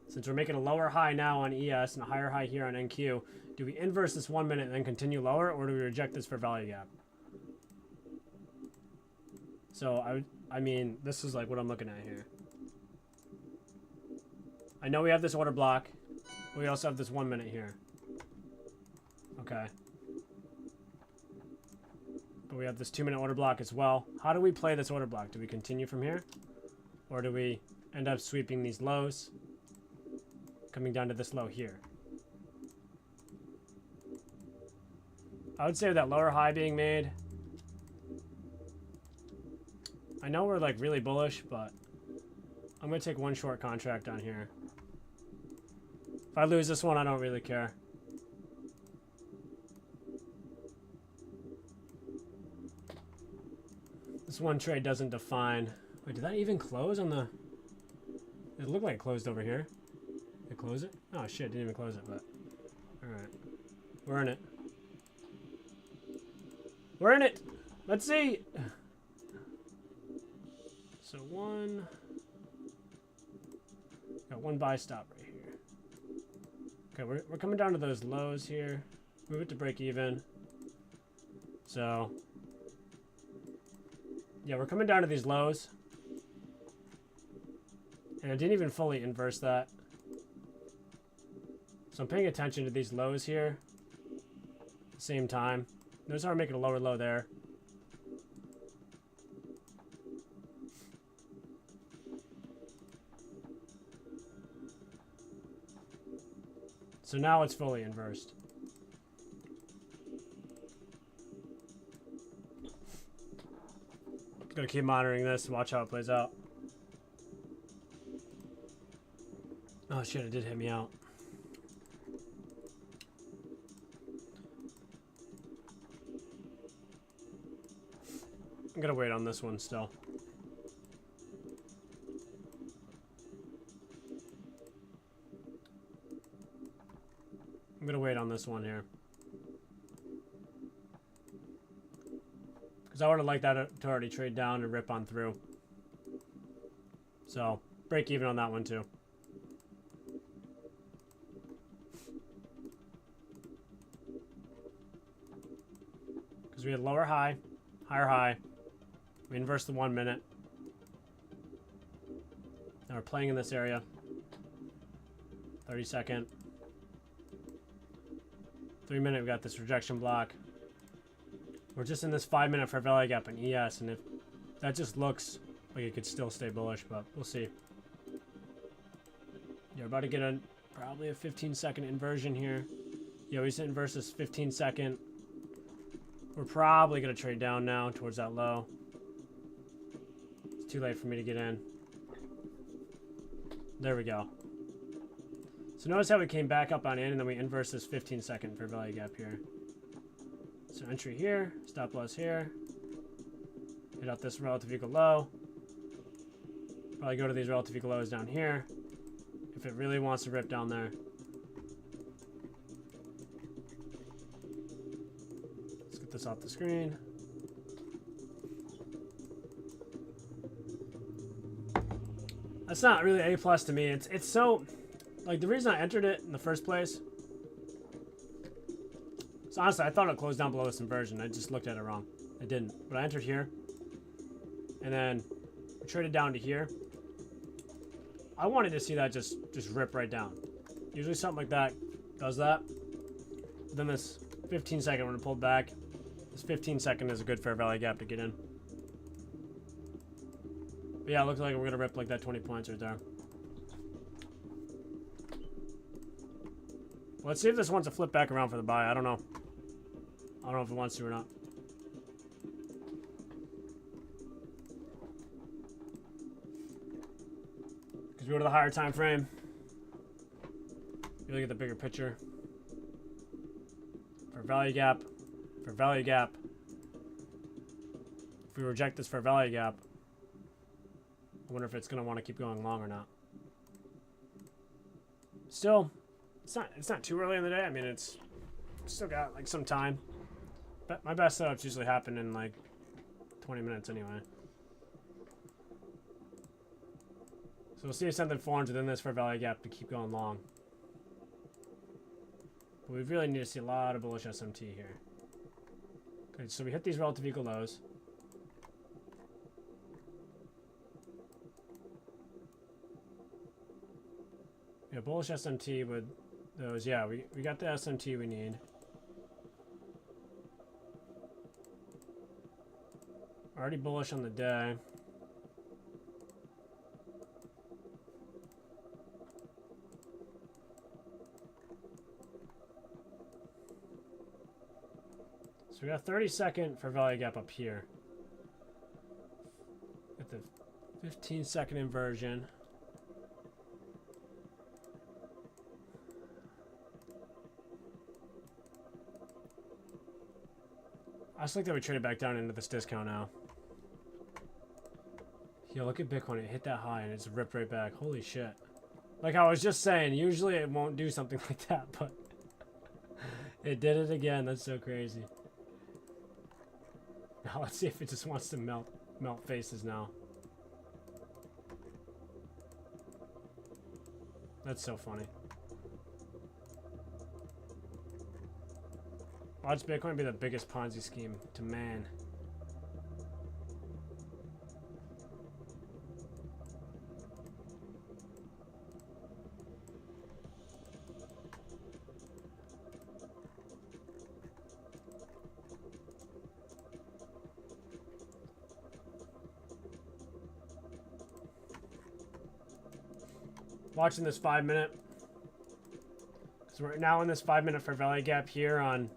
since we're making a lower high now on ES and a higher high here on NQ, do we inverse this 1 minute and then continue lower, or do we reject this for value gap? So I mean, this is like what I'm looking at here. I know we have this order block. We also have this 1 minute here. Okay. But we have this 2 minute order block as well. How do we play this order block? Do we continue from here? Or do we end up sweeping these lows, coming down to this low here? I would say with that lower high being made, I know we're like really bullish, but I'm going to take one short contract on here. If I lose this one, I don't really care. This one trade doesn't define. Wait, did that even close on the... It looked like it closed over here. Did it close it? Oh shit, didn't even close it, but... Alright. We're in it. We're in it! Let's see! So got one buy stop right here. Okay, we're coming down to those lows here. Move it to break even. So yeah, we're coming down to these lows. And I didn't even fully inverse that. So I'm paying attention to these lows here at the same time. Notice how we're making a lower low there. So now it's fully inversed. Gonna keep monitoring this and watch how it plays out. Oh shit, it did hit me out. I'm gonna wait on this one still. I'm gonna wait on this one here. Because I would have liked that to already trade down and rip on through. So, break even on that one too. Because we had lower high, higher high. We inversed the 1 minute. Now we're playing in this area. 30-second. 3 minute, we got this rejection block. We're just in this 5 minute fair value gap in ES, and if that just looks like it could still stay bullish, but we'll see. You're about to get probably a 15-second inversion here. Yeah, we just inverse this 15-second. We're probably gonna trade down now towards that low. It's too late for me to get in. There we go. So notice how we came back up on in, and then we inverse this 15-second fair value gap here. So entry here, stop loss here. Hit out this relative equal low. Probably go to these relative equal lows down here. If it really wants to rip down there. Let's get this off the screen. That's not really A+ to me. It's so, like, the reason I entered it in the first place. So honestly, I thought it closed down below this inversion. I just looked at it wrong. I didn't. But I entered here. And then we traded down to here. I wanted to see that just rip right down. Usually something like that does that. But then this 15-second when it pulled back, this 15-second is a good fair value gap to get in. But yeah, it looks like we're going to rip like that 20 points right there. Let's see if this wants to flip back around for the buy. I don't know. I don't know if it wants to or not. Because we go to the higher time frame. You look at the bigger picture. For value gap. For value gap. If we reject this for value gap, I wonder if it's going to want to keep going long or not. Still, it's not too early in the day. I mean, it's still got like some time. But my best setups usually happen in like 20 minutes anyway. So we'll see if something forms within this fair value gap to keep going long. But we really need to see a lot of bullish SMT here. Okay, so we hit these relative equal lows. Yeah, bullish SMT with those. Yeah, we got the SMT we need. Already bullish on the day. So we got 30-second for value gap up here. Got the 15-second inversion. I just like that we traded back down into this discount now. Yo, look at Bitcoin. It hit that high and it's ripped right back. Holy shit. Like I was just saying, usually it won't do something like that, but it did it again. That's so crazy. Now let's see if it just wants to melt faces now. That's so funny. Watch Bitcoin be the biggest Ponzi scheme to man. Watching this 5 minute. So we're now in this 5 minute fair value gap here on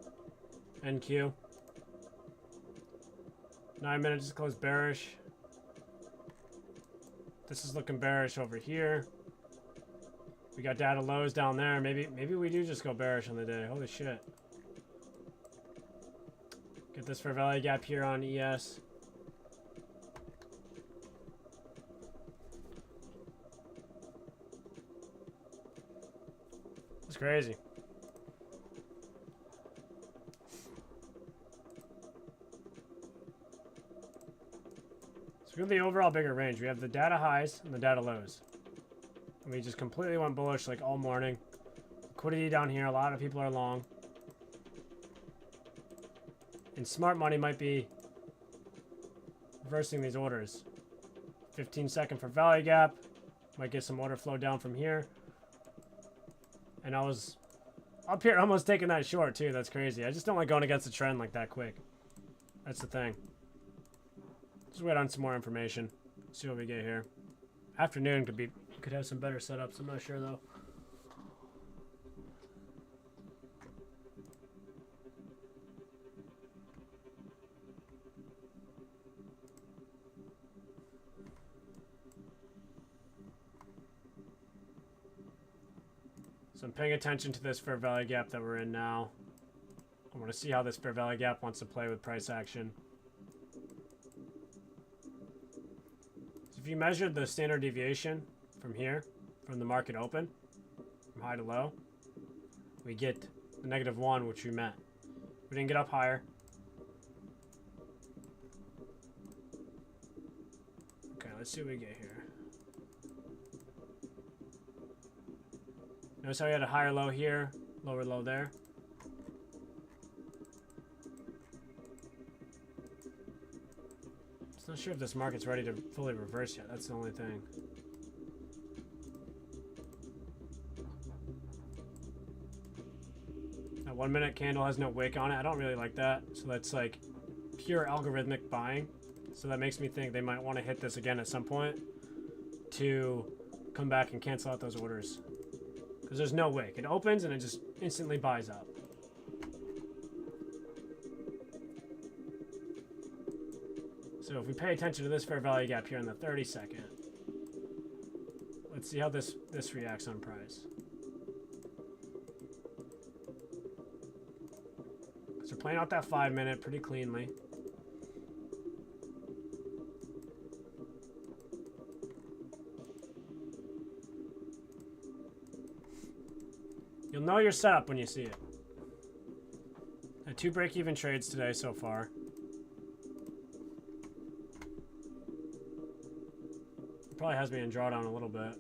NQ. 9 minutes just closed bearish. This is looking bearish over here. We got data lows down there. Maybe we do just go bearish on the day. Holy shit. Get this fair value gap here on ES. It's crazy. So we have the overall bigger range. We have the data highs and the data lows. And we just completely went bullish like all morning. Liquidity down here. A lot of people are long. And smart money might be reversing these orders. 15-second for value gap. Might get some order flow down from here. And I was up here almost taking that short too. That's crazy. I just don't like going against the trend like that quick. That's the thing. Just wait on some more information. See what we get here. Afternoon could have some better setups. I'm not sure though. So I'm paying attention to this fair value gap that we're in now. I want to see how this fair value gap wants to play with price action. So if you measured the standard deviation from here, from the market open, from high to low, we get the -1, which we met. We didn't get up higher. Okay, let's see what we get here. Notice how we had a higher low here, lower low there. Just not sure if this market's ready to fully reverse yet. That's the only thing. That 1 minute candle has no wick on it. I don't really like that. So that's like pure algorithmic buying. So that makes me think they might want to hit this again at some point to come back and cancel out those orders. Because there's no wick. It opens and it just instantly buys up. So if we pay attention to this fair value gap here in the 30-second, let's see how this reacts on price. So we're playing out that 5 minute pretty cleanly. You'll know your setup when you see it. Had 2 break-even trades today so far. Probably has me in drawdown a little bit.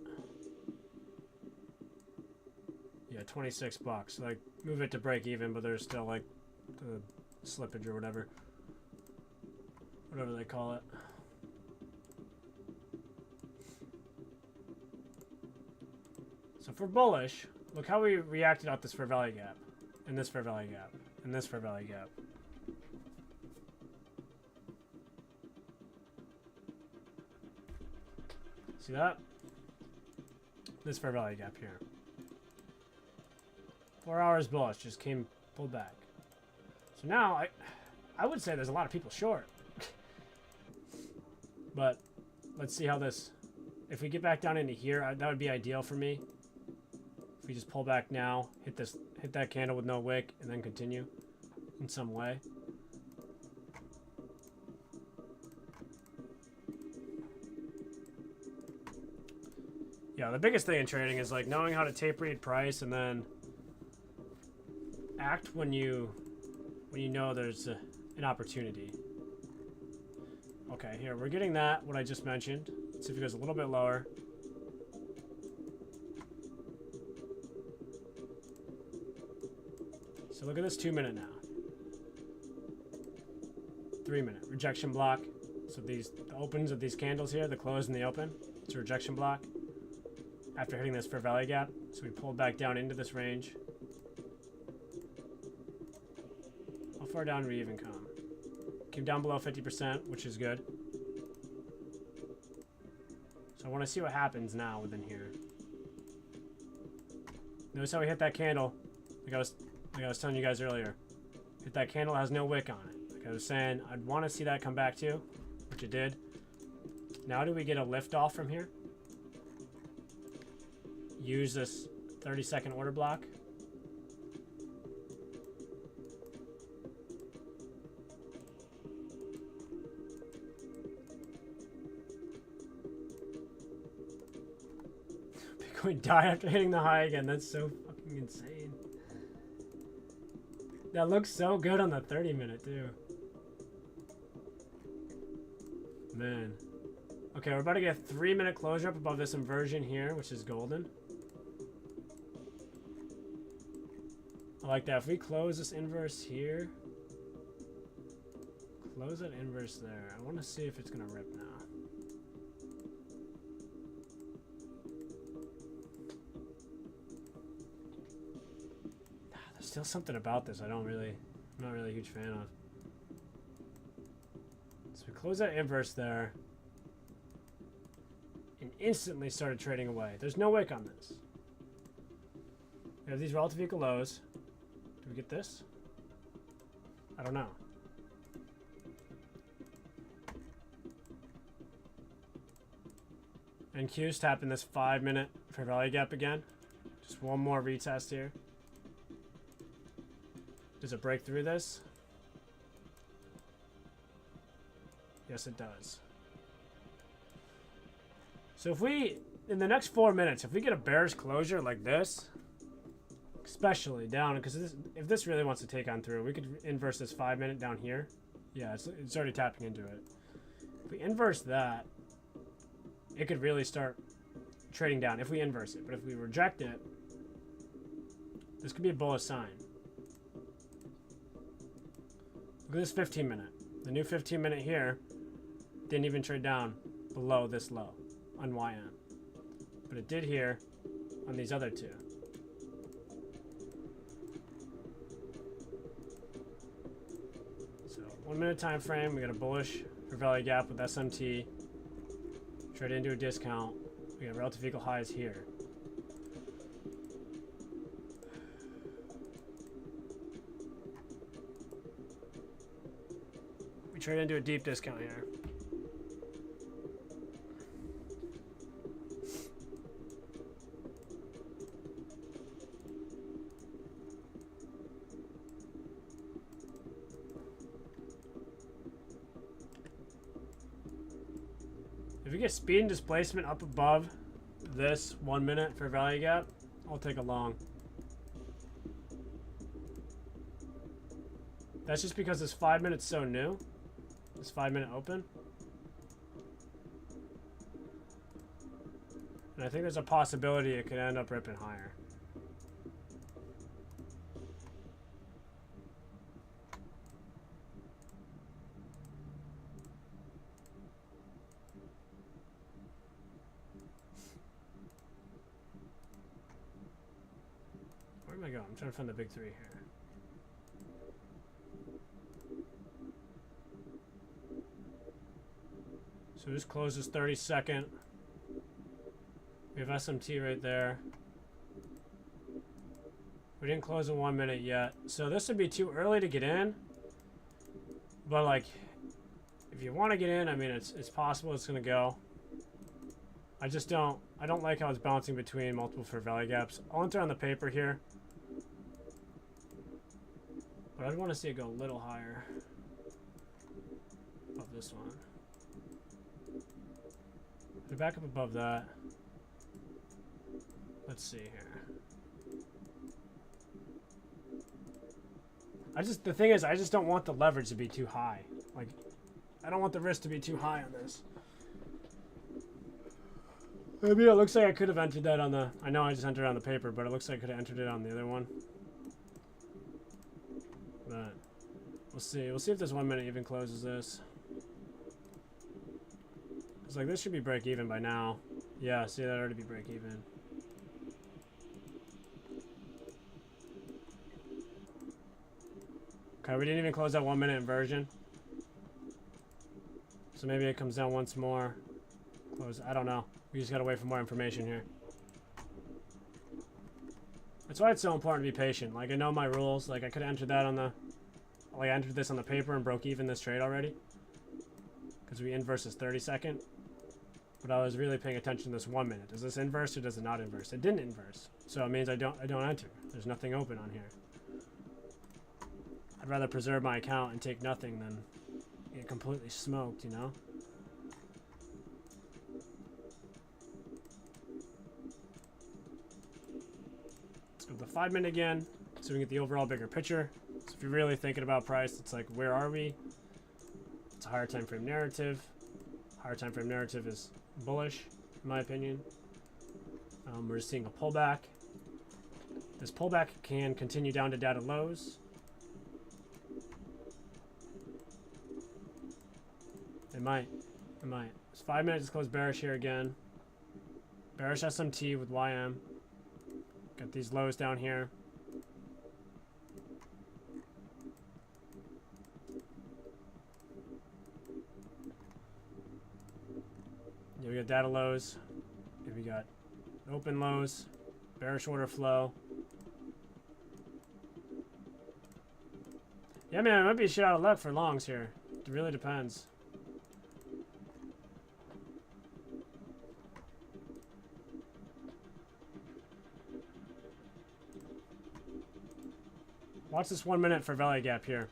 Yeah, 26 bucks. Like, move it to break even, but there's still like the slippage or whatever. Whatever they call it. So if we're bullish, look how we reacted out this fair value gap, and this fair value gap, and this fair value gap. See that? This fair value gap here. 4 hours bullish, just pulled back. So now I would say there's a lot of people short. But let's see how this, if we get back down into here, that would be ideal for me. If we just pull back now, hit that candle with no wick, and then continue in some way. Yeah, the biggest thing in trading is like knowing how to tape read price and then act when you know there's an opportunity. Okay, here we're getting that, what I just mentioned. Let's see if it goes a little bit lower. So look at this 2 minute now. 3 minute rejection block. So these the opens of these candles here, the close and the open, it's a rejection block. After hitting this fair value gap, so we pulled back down into this range. How far down do we even come? Came down below 50%, which is good. So I want to see what happens now within here. Notice how we hit that candle, like I was telling you guys earlier. Hit that candle, has no wick on it. Like I was saying, I'd want to see that come back too, which it did. Now do we get a lift off from here? Use this 30-second order block. Bitcoin died after hitting the high again. That's so fucking insane. That looks so good on the 30-minute too. Man. Okay, we're about to get a 3-minute closure up above this inversion here, which is golden. I like that. If we close this inverse here, close that inverse there. I want to see if it's going to rip now. There's still something about this I'm not really a huge fan of. So we close that inverse there and instantly started trading away. There's no wick on this. We have these relative equal lows. Do we get this? I don't know. NQ's tapping this 5-minute fair value gap again. Just one more retest here. Does it break through this? Yes, it does. So if we, in the next 4 minutes, if we get a bearish closure like this, especially down, because if this really wants to take on through, we could inverse this 5-minute down here. Yeah, it's already tapping into it. If we inverse that, it could really start trading down if we inverse it. But if we reject it, this could be a bullish sign. Look at this 15-minute. The new 15-minute here didn't even trade down below this low on YM. But it did here on these other two. So 1 minute time frame, we got a bullish fair value gap with SMT. Trade into a discount. We got relative equal highs here. We trade into a deep discount here. If we get speed and displacement up above this 1 minute fair value gap, I'll take a long. That's just because this 5 minutes so new. This 5-minute open. And I think there's a possibility it could end up ripping higher. Where am I going? I'm trying to find the big three here. So this closes 32nd. We have SMT right there. We didn't close in 1 minute yet. So this would be too early to get in. But like, if you want to get in, I mean, it's possible it's going to go. I don't like how it's bouncing between multiple fair value gaps. I'll enter on the paper here. But I'd want to see it go a little higher. Above this one. They're back up above that. Let's see here. The thing is, I just don't want the leverage to be too high. Like, I don't want the risk to be too high on this. I mean, it looks like I could have entered that on the, I know I just entered it on the paper, but it looks like I could have entered it on the other one. We'll see. We'll see if this 1 minute even closes this. It's like this should be break even by now. Yeah, see, that already be break even. Okay, we didn't even close that 1 minute inversion. So maybe it comes down once more. Close. I don't know. We just gotta wait for more information here. That's why it's so important to be patient. Like, I know my rules. Like, I could have entered that on the... Like, I entered this on the paper and broke even this trade already. Because we inverse this 30-second. But I was really paying attention to this 1 minute. Does this inverse or does it not inverse? It didn't inverse. So it means I don't enter. There's nothing open on here. I'd rather preserve my account and take nothing than get completely smoked, you know? Let's go to the 5 minute again so we can get the overall bigger picture. So if you're really thinking about price, it's like, where are we? It's a higher time frame narrative. Higher time frame narrative is bullish, in my opinion. We're just seeing a pullback. This pullback can continue down to data lows. It might. It might. It's 5 minutes. Let's close bearish here again. Bearish SMT with YM. Got these lows down here. Yeah, we got data lows. Here we got open lows. Bearish order flow. Yeah, man, it might be shit out of luck for longs here. It really depends. Watch this 1 minute for value gap here.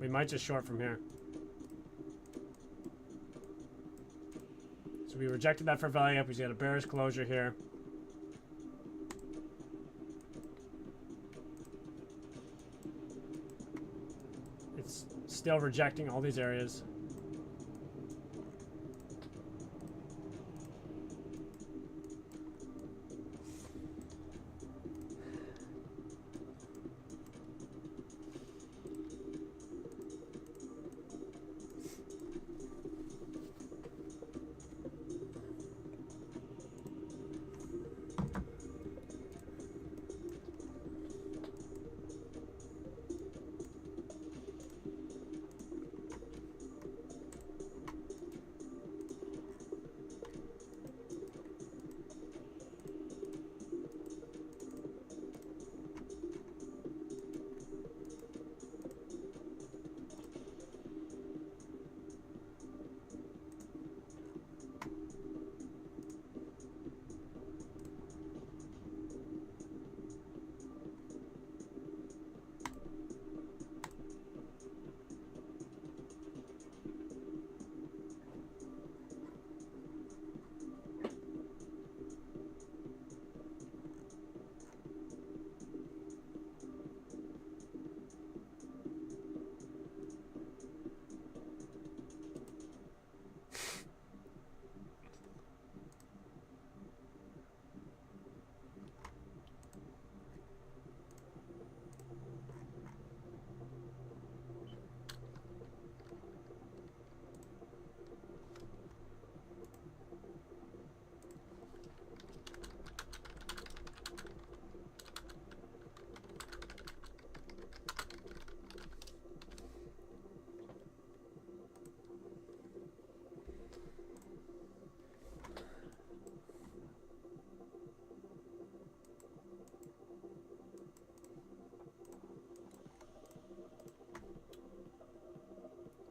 We might just short from here. So we rejected that for value gap. We just got a bearish closure here. It's still rejecting all these areas.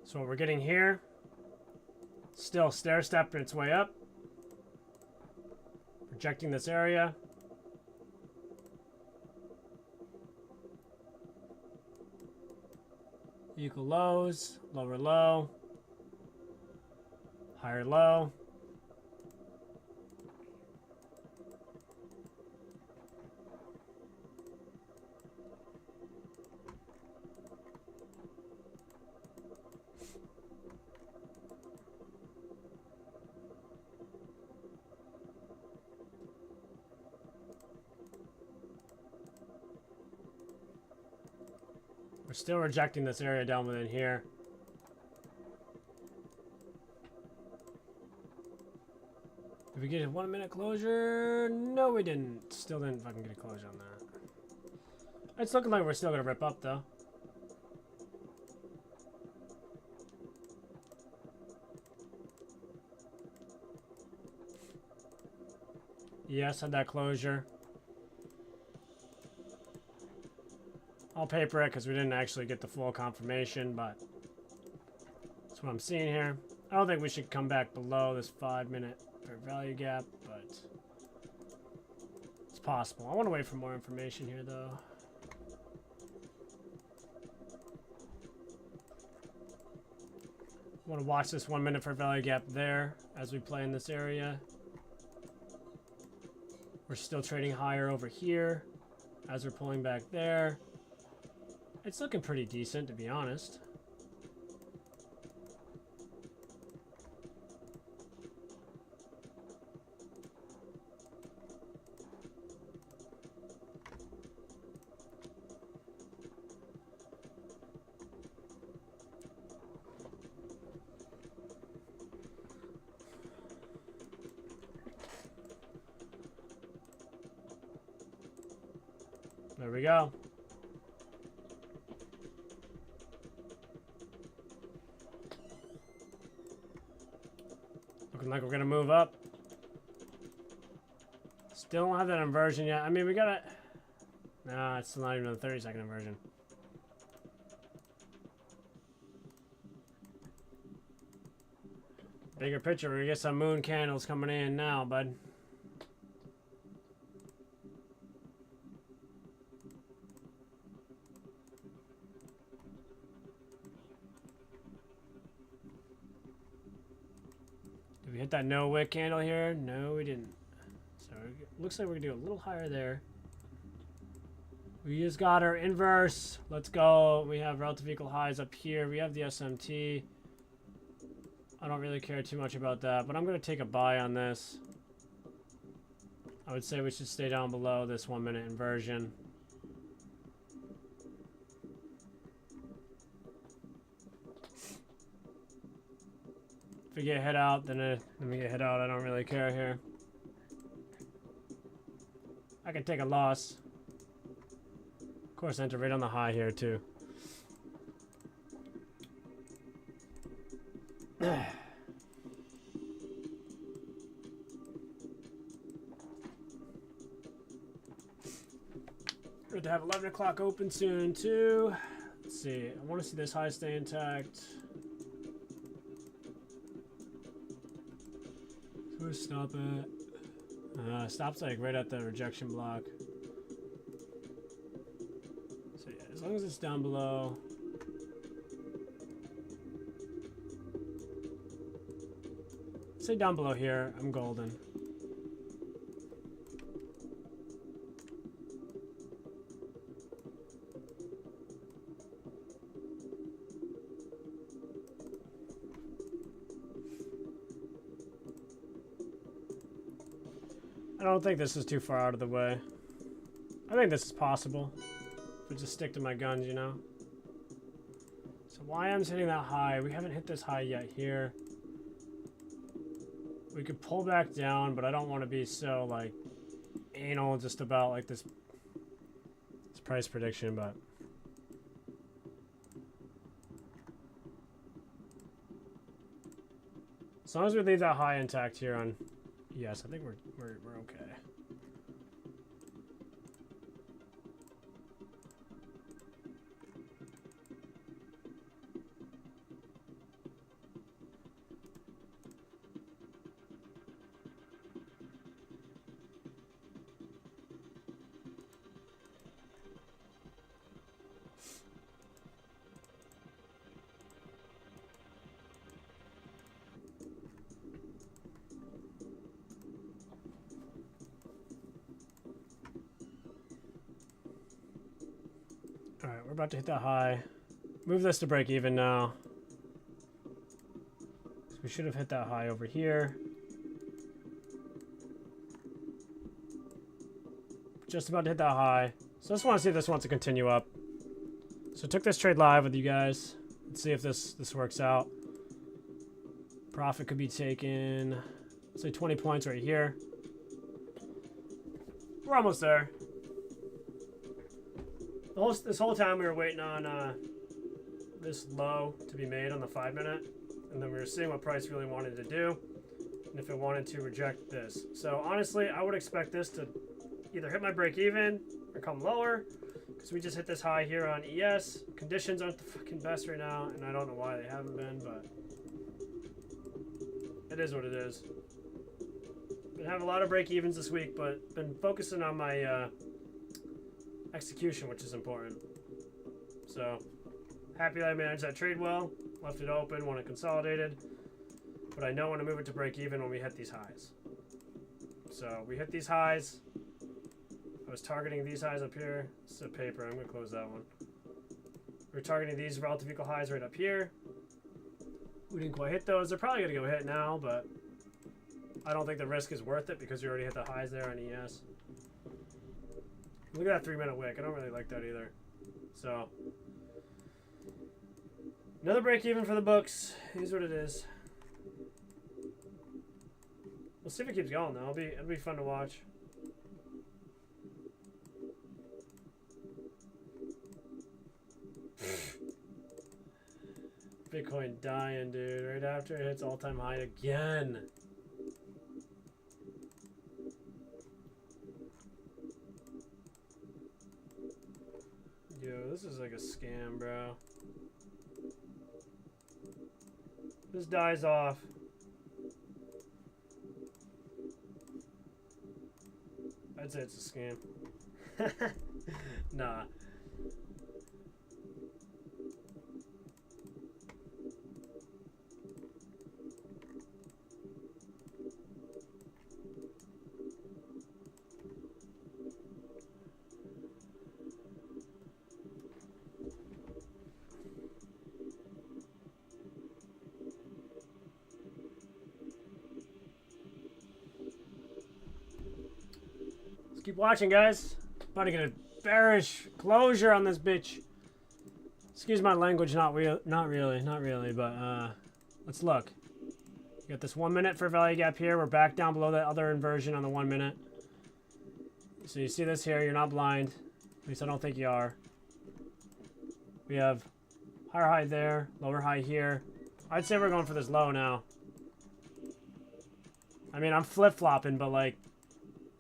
So what we're getting here, still stair-stepping its way up. Rejecting this area. Equal lows, lower low, higher low. We're still rejecting this area down within here. Did we get a 1 minute closure? No, we didn't. Still didn't fucking get a closure on that. It's looking like we're still gonna rip up though. Yes, had that closure. I'll paper it because we didn't actually get the full confirmation, but that's what I'm seeing here. I don't think we should come back below this 5 minute fair value gap, but it's possible. I want to wait for more information here though. I want to watch this 1 minute fair value gap there as we play in this area. We're still trading higher over here as we're pulling back there. It's looking pretty decent, to be honest. There we go. Looking like we're gonna move up. Still don't have that inversion yet. I mean, we gotta... Nah, it's still not even a 30-second inversion. Bigger picture, we get some moon candles coming in now, bud. Did we hit that no wick candle here? No, we didn't. So it looks like we're gonna do a little higher there. We just got our inverse. Let's go. We have relative equal highs up here. We have the SMT. I don't really care too much about that, but I'm gonna take a buy on this. I would say we should stay down below this 1 minute inversion. If we get hit out, then we get hit out. I don't really care here. I can take a loss. Of course, enter right on the high here too. Good to have 11 o'clock open soon too. Let's see. I want to see this high stay intact. So where's stop at? Stop's like right at the rejection block. So yeah, as long as it's down below. Say down below here, I'm golden. I don't think this is too far out of the way. I think this is possible. If I just stick to my guns, you know. So YM's hitting that high. We haven't hit this high yet here. We could pull back down, but I don't want to be so like anal just about like this price prediction, but as long as we leave that high intact here on yes, I think we're okay. Alright, we're about to hit that high. Move this to break even now. So we should have hit that high over here. Just about to hit that high. So I just want to see if this wants to continue up. So So I took this trade live with you guys. Let's see if this works out. Profit could be taken, say 20 points right here. We're almost there. This whole time we were waiting on this low to be made on the 5-minute, and then we were seeing what price really wanted to do, and if it wanted to reject this. So honestly, I would expect this to either hit my break even or come lower, because we just hit this high here on ES. Conditions aren't the fucking best right now, and I don't know why they haven't been, but it is what it is. Been having a lot of break evens this week, but been focusing on my execution, which is important. So happy that I managed that trade well, left it open when it consolidated, but I know when to move it to break even when we hit these highs. So we hit these highs. I was targeting these highs up here. This is a paper. I'm going to close that one. We're targeting these relative equal highs right up here. We didn't quite hit those. They're probably going to go hit now, but I don't think the risk is worth it because we already hit the highs there on ES. Look at that 3-minute wick. I don't really like that either. So another break even for the books. Here's what it is. We'll see if it keeps going though. It'll be fun to watch. Bitcoin dying, dude. Right after it hits all-time high again. Yo, this is like a scam, bro. This dies off. I'd say it's a scam. Nah. Keep watching, guys. About to get a bearish closure on this bitch. Excuse my language, not really, but let's look. You got this 1 minute for value gap here. We're back down below that other inversion on the 1 minute. So you see this here, you're not blind. At least I don't think you are. We have higher high there, lower high here. I'd say we're going for this low now. I mean, I'm flip-flopping, but like,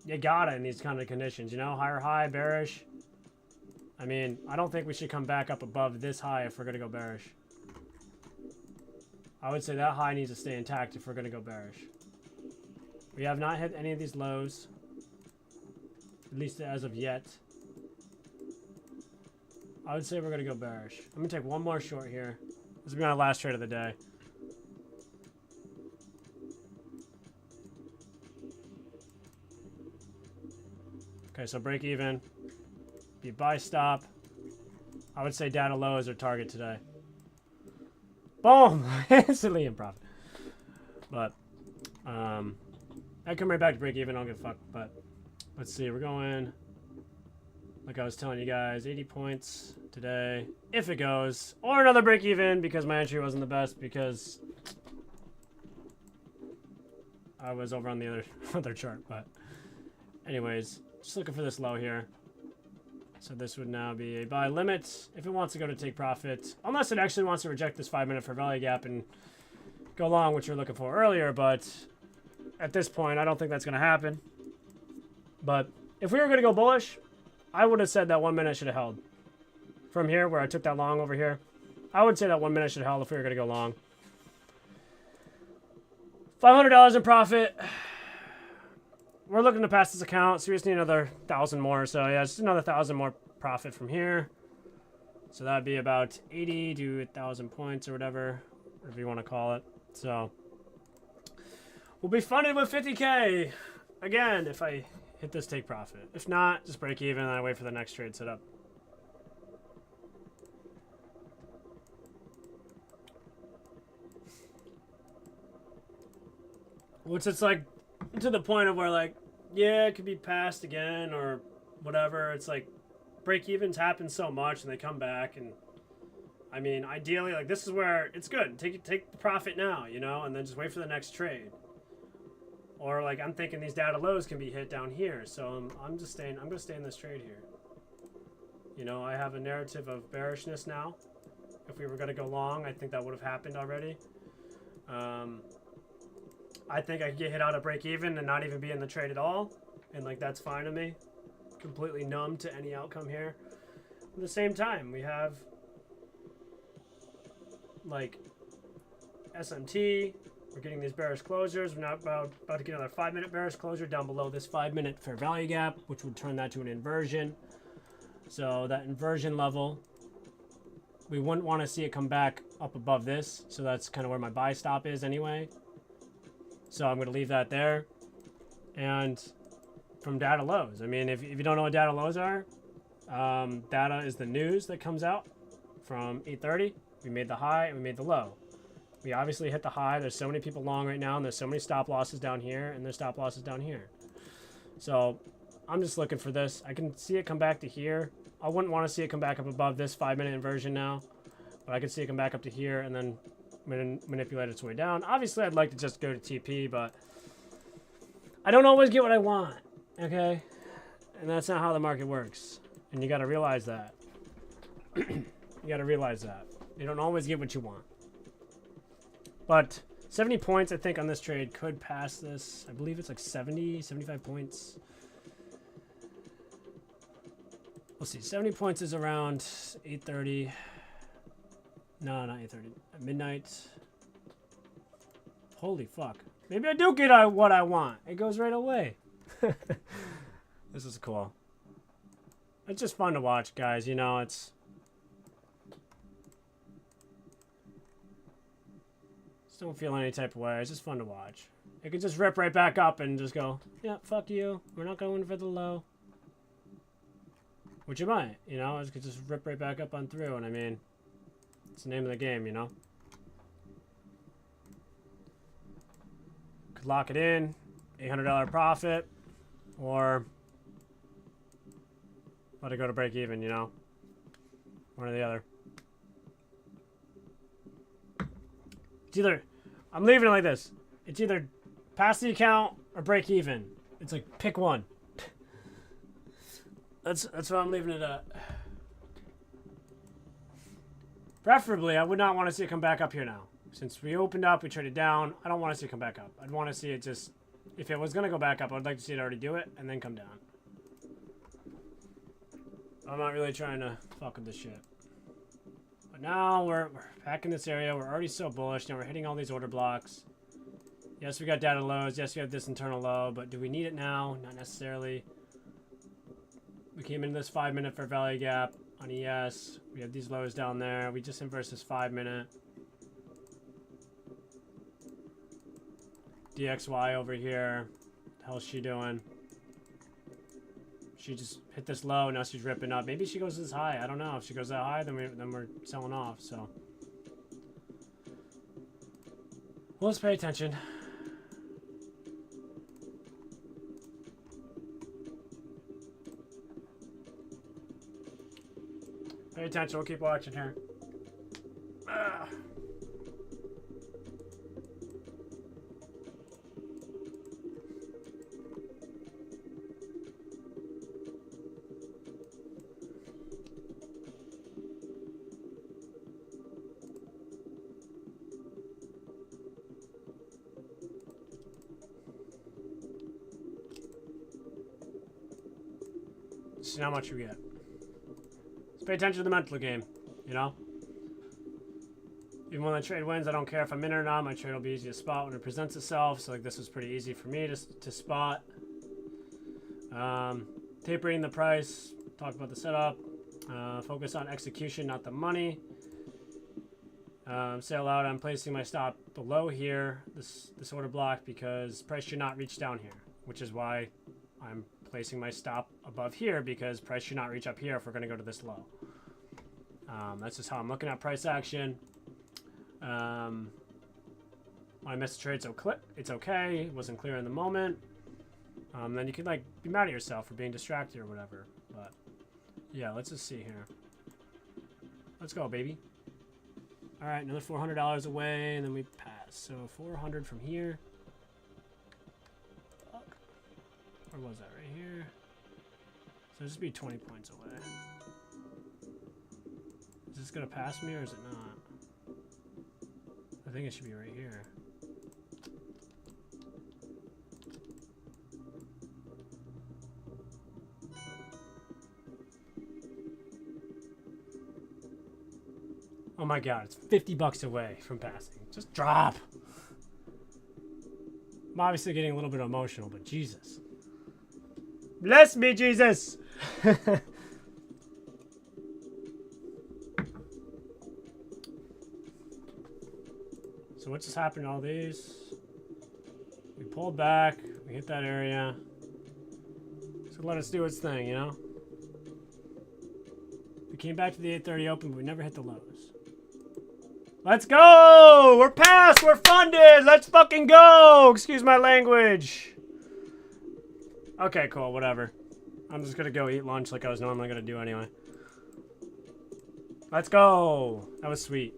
you gotta in these kind of conditions, you know? Higher high, bearish. I mean, I don't think we should come back up above this high if we're gonna go bearish. I would say that high needs to stay intact if we're gonna go bearish. We have not hit any of these lows. At least as of yet. I would say we're gonna go bearish. I'm gonna take one more short here. This will be my last trade of the day. Okay, so break even. Be buy stop. I would say data low is our target today. Boom! Instantly in profit. But I come right back to break even. I don't give a fuck. But let's see. We're going, like I was telling you guys, 80 points today. If it goes. Or another break even because my entry wasn't the best because I was over on the other chart. But anyways, just looking for this low here. So this would now be a buy limit if it wants to go to take profit. Unless it actually wants to reject this 5 minute for value gap and go long, which you're looking for earlier. But at this point, I don't think that's going to happen. But if we were going to go bullish, I would have said that 1 minute should have held. From here, where I took that long over here, I would say that 1 minute should have held if we were going to go long. $500 in profit. We're looking to pass this account, so we just need another 1,000 more. So yeah, just another 1,000 more profit from here. So that'd be about 80 to 1,000 points or whatever you want to call it. So we'll be funded with 50K again if I hit this take profit. If not, just break even and I wait for the next trade setup. Which it's like to the point of where like, yeah, it could be passed again or whatever. It's like break evens happen so much and they come back and I mean, ideally, like, this is where it's good. Take the profit now, you know, and then just wait for the next trade. Or, like, I'm thinking these data lows can be hit down here, so I'm just staying. I'm gonna stay in this trade here. You know, I have a narrative of bearishness now. If we were gonna go long, I think that would have happened already. I think I could get hit out of break even and not even be in the trade at all, and like that's fine to me. Completely numb to any outcome here. At the same time, we have like SMT. We're getting these bearish closures. We're now about to get another 5-minute bearish closure down below this 5-minute fair value gap, which would turn that to an inversion. So that inversion level, we wouldn't want to see it come back up above this. So that's kind of where my buy stop is anyway. So I'm going to leave that there. And from data lows, I mean, if you don't know what data lows are, data is the news that comes out from 8:30. We made the high and we made the low. We obviously hit the high. There's so many people long right now, and there's so many stop losses down here, and there's stop losses down here. So I'm just looking for this. I can see it come back to here. I wouldn't want to see it come back up above this 5-minute inversion now, but I could see it come back up to here and then manipulate its way down. Obviously, I'd like to just go to TP, but I don't always get what I want, okay? And that's not how the market works, and you got to realize that. You got to realize that. You don't always get what you want. But 70 points, I think, on this trade could pass this. I believe it's like 70, 75 points. We'll see. 70 points is around 8:30. No, not 8:30. At midnight. Holy fuck. Maybe I do get what I want. It goes right away. This is cool. It's just fun to watch, guys. You know, it's... Don't feel any type of way. It's just fun to watch. It could just rip right back up and just go, yeah, fuck you. We're not going for the low. Which you might, you know. It could just rip right back up on through. And I mean, it's the name of the game, you know. Could lock it in, $800 profit, or let it go to break even, you know. One or the other. It's either, I'm leaving it like this. It's either pass the account or break even. It's like, pick one. That's what I'm leaving it at. Preferably, I would not want to see it come back up here now. Since we opened up, we traded down. I don't want to see it come back up. I'd want to see it just, if it was going to go back up, I'd like to see it already do it and then come down. I'm not really trying to fuck with this shit. But now we're back in this area. We're already so bullish. Now we're hitting all these order blocks. Yes, we got data lows. Yes, we have this internal low. But do we need it now? Not necessarily. We came into this 5-minute fair value gap on ES. We have these lows down there. We just inverse this 5-minute. DXY over here. What the hell's she doing? She just hit this low, now she's ripping up. Maybe she goes this high. I don't know. If she goes that high, then we're selling off. So, well, let's pay attention. Pay attention. We'll keep watching here. Ah. See how much we get. Let's pay attention to the mental game, you know? Even when the trade wins, I don't care if I'm in it or not. My trade will be easy to spot when it presents itself. So like this was pretty easy for me to spot. Tapering the price. Talk about the setup. Focus on execution, not the money. Say aloud, I'm placing my stop below here, this order block, because price should not reach down here, which is why I'm placing my stop above here, because price should not reach up here if we're going to go to this low. That's just how I'm looking at price action. When I missed the trade, so it's okay. It wasn't clear in the moment. Then you could like be mad at yourself for being distracted or whatever. But yeah, let's just see here. Let's go, baby. All right, another $400 away, and then we pass. So 400 from here. Fuck. Where was that? Right here. So just be 20 points away. Is this gonna pass me or is it not? I think it should be right here. Oh my god, it's 50 bucks away from passing. Just drop. I'm obviously getting a little bit emotional, but Jesus. Bless me, Jesus! So what just happened to all these? We pulled back, we hit that area. So let us do its thing, you know? We came back to the 830 open, but we never hit the lows. Let's go! We're passed! We're funded! Let's fucking go! Excuse my language. Okay, cool, whatever. I'm just gonna go eat lunch like I was normally gonna do anyway. Let's go! That was sweet.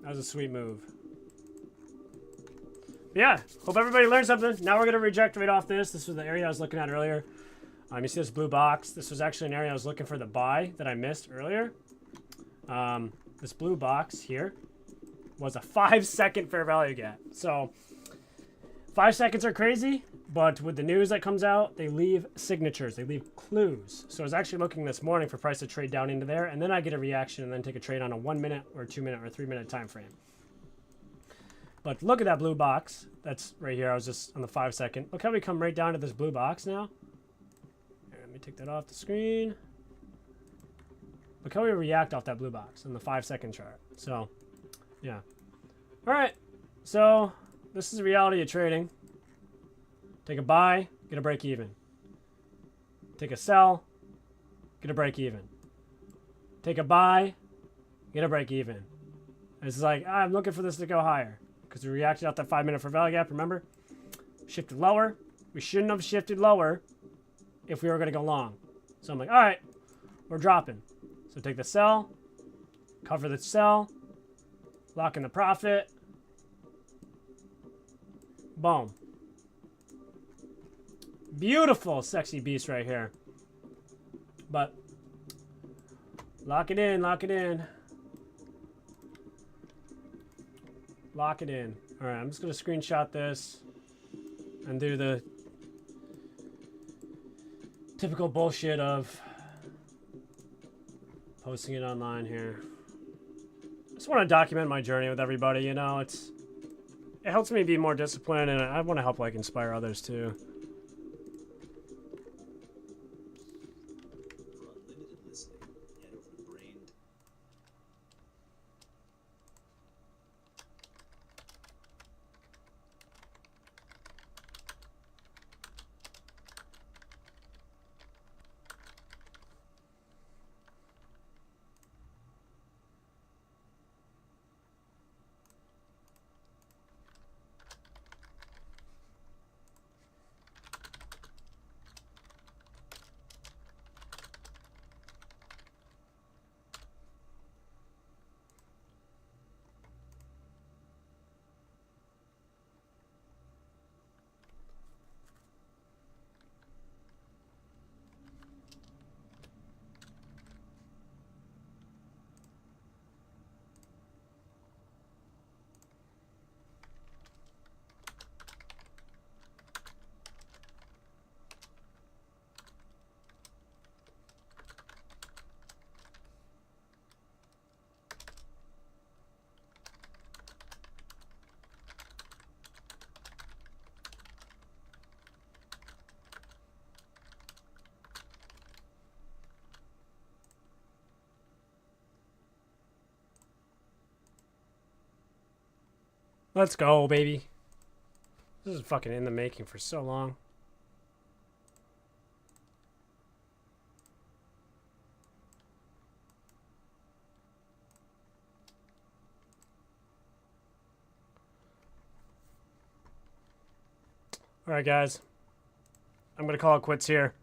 That was a sweet move. Yeah, hope everybody learned something. Now we're gonna reject right off this. This was the area I was looking at earlier. You see this blue box? This was actually an area I was looking for the buy that I missed earlier. This blue box here was a 5-second fair value gap. So 5 seconds are crazy, but with the news that comes out, they leave signatures, they leave clues. So I was actually looking this morning for price to trade down into there, and then I get a reaction and then take a trade on a 1 minute or 2 minute or 3 minute time frame. But look at that blue box. That's right here. I was just on the 5 second. Look how we come right down to this blue box now. Here, let me take that off the screen. Look how we react off that blue box on the 5 second chart. So, yeah. All right. So, this is the reality of trading. Take a buy, get a break even. Take a sell, get a break even. Take a buy, get a break even. And it's like, I'm looking for this to go higher because we reacted out that 5 minute fair value gap, remember? Shifted lower. We shouldn't have shifted lower if we were going to go long. So I'm like, all right, we're dropping. So take the sell, cover the sell, lock in the profit. Boom. Beautiful, sexy beast right here. But lock it in, lock it in. Lock it in. All right, I'm just going to screenshot this and do the typical bullshit of posting it online here. I just want to document my journey with everybody, you know, it helps me be more disciplined, and I want to help, like, inspire others too. Let's go, baby. This is fucking in the making for so long. All right, guys. I'm going to call it quits here.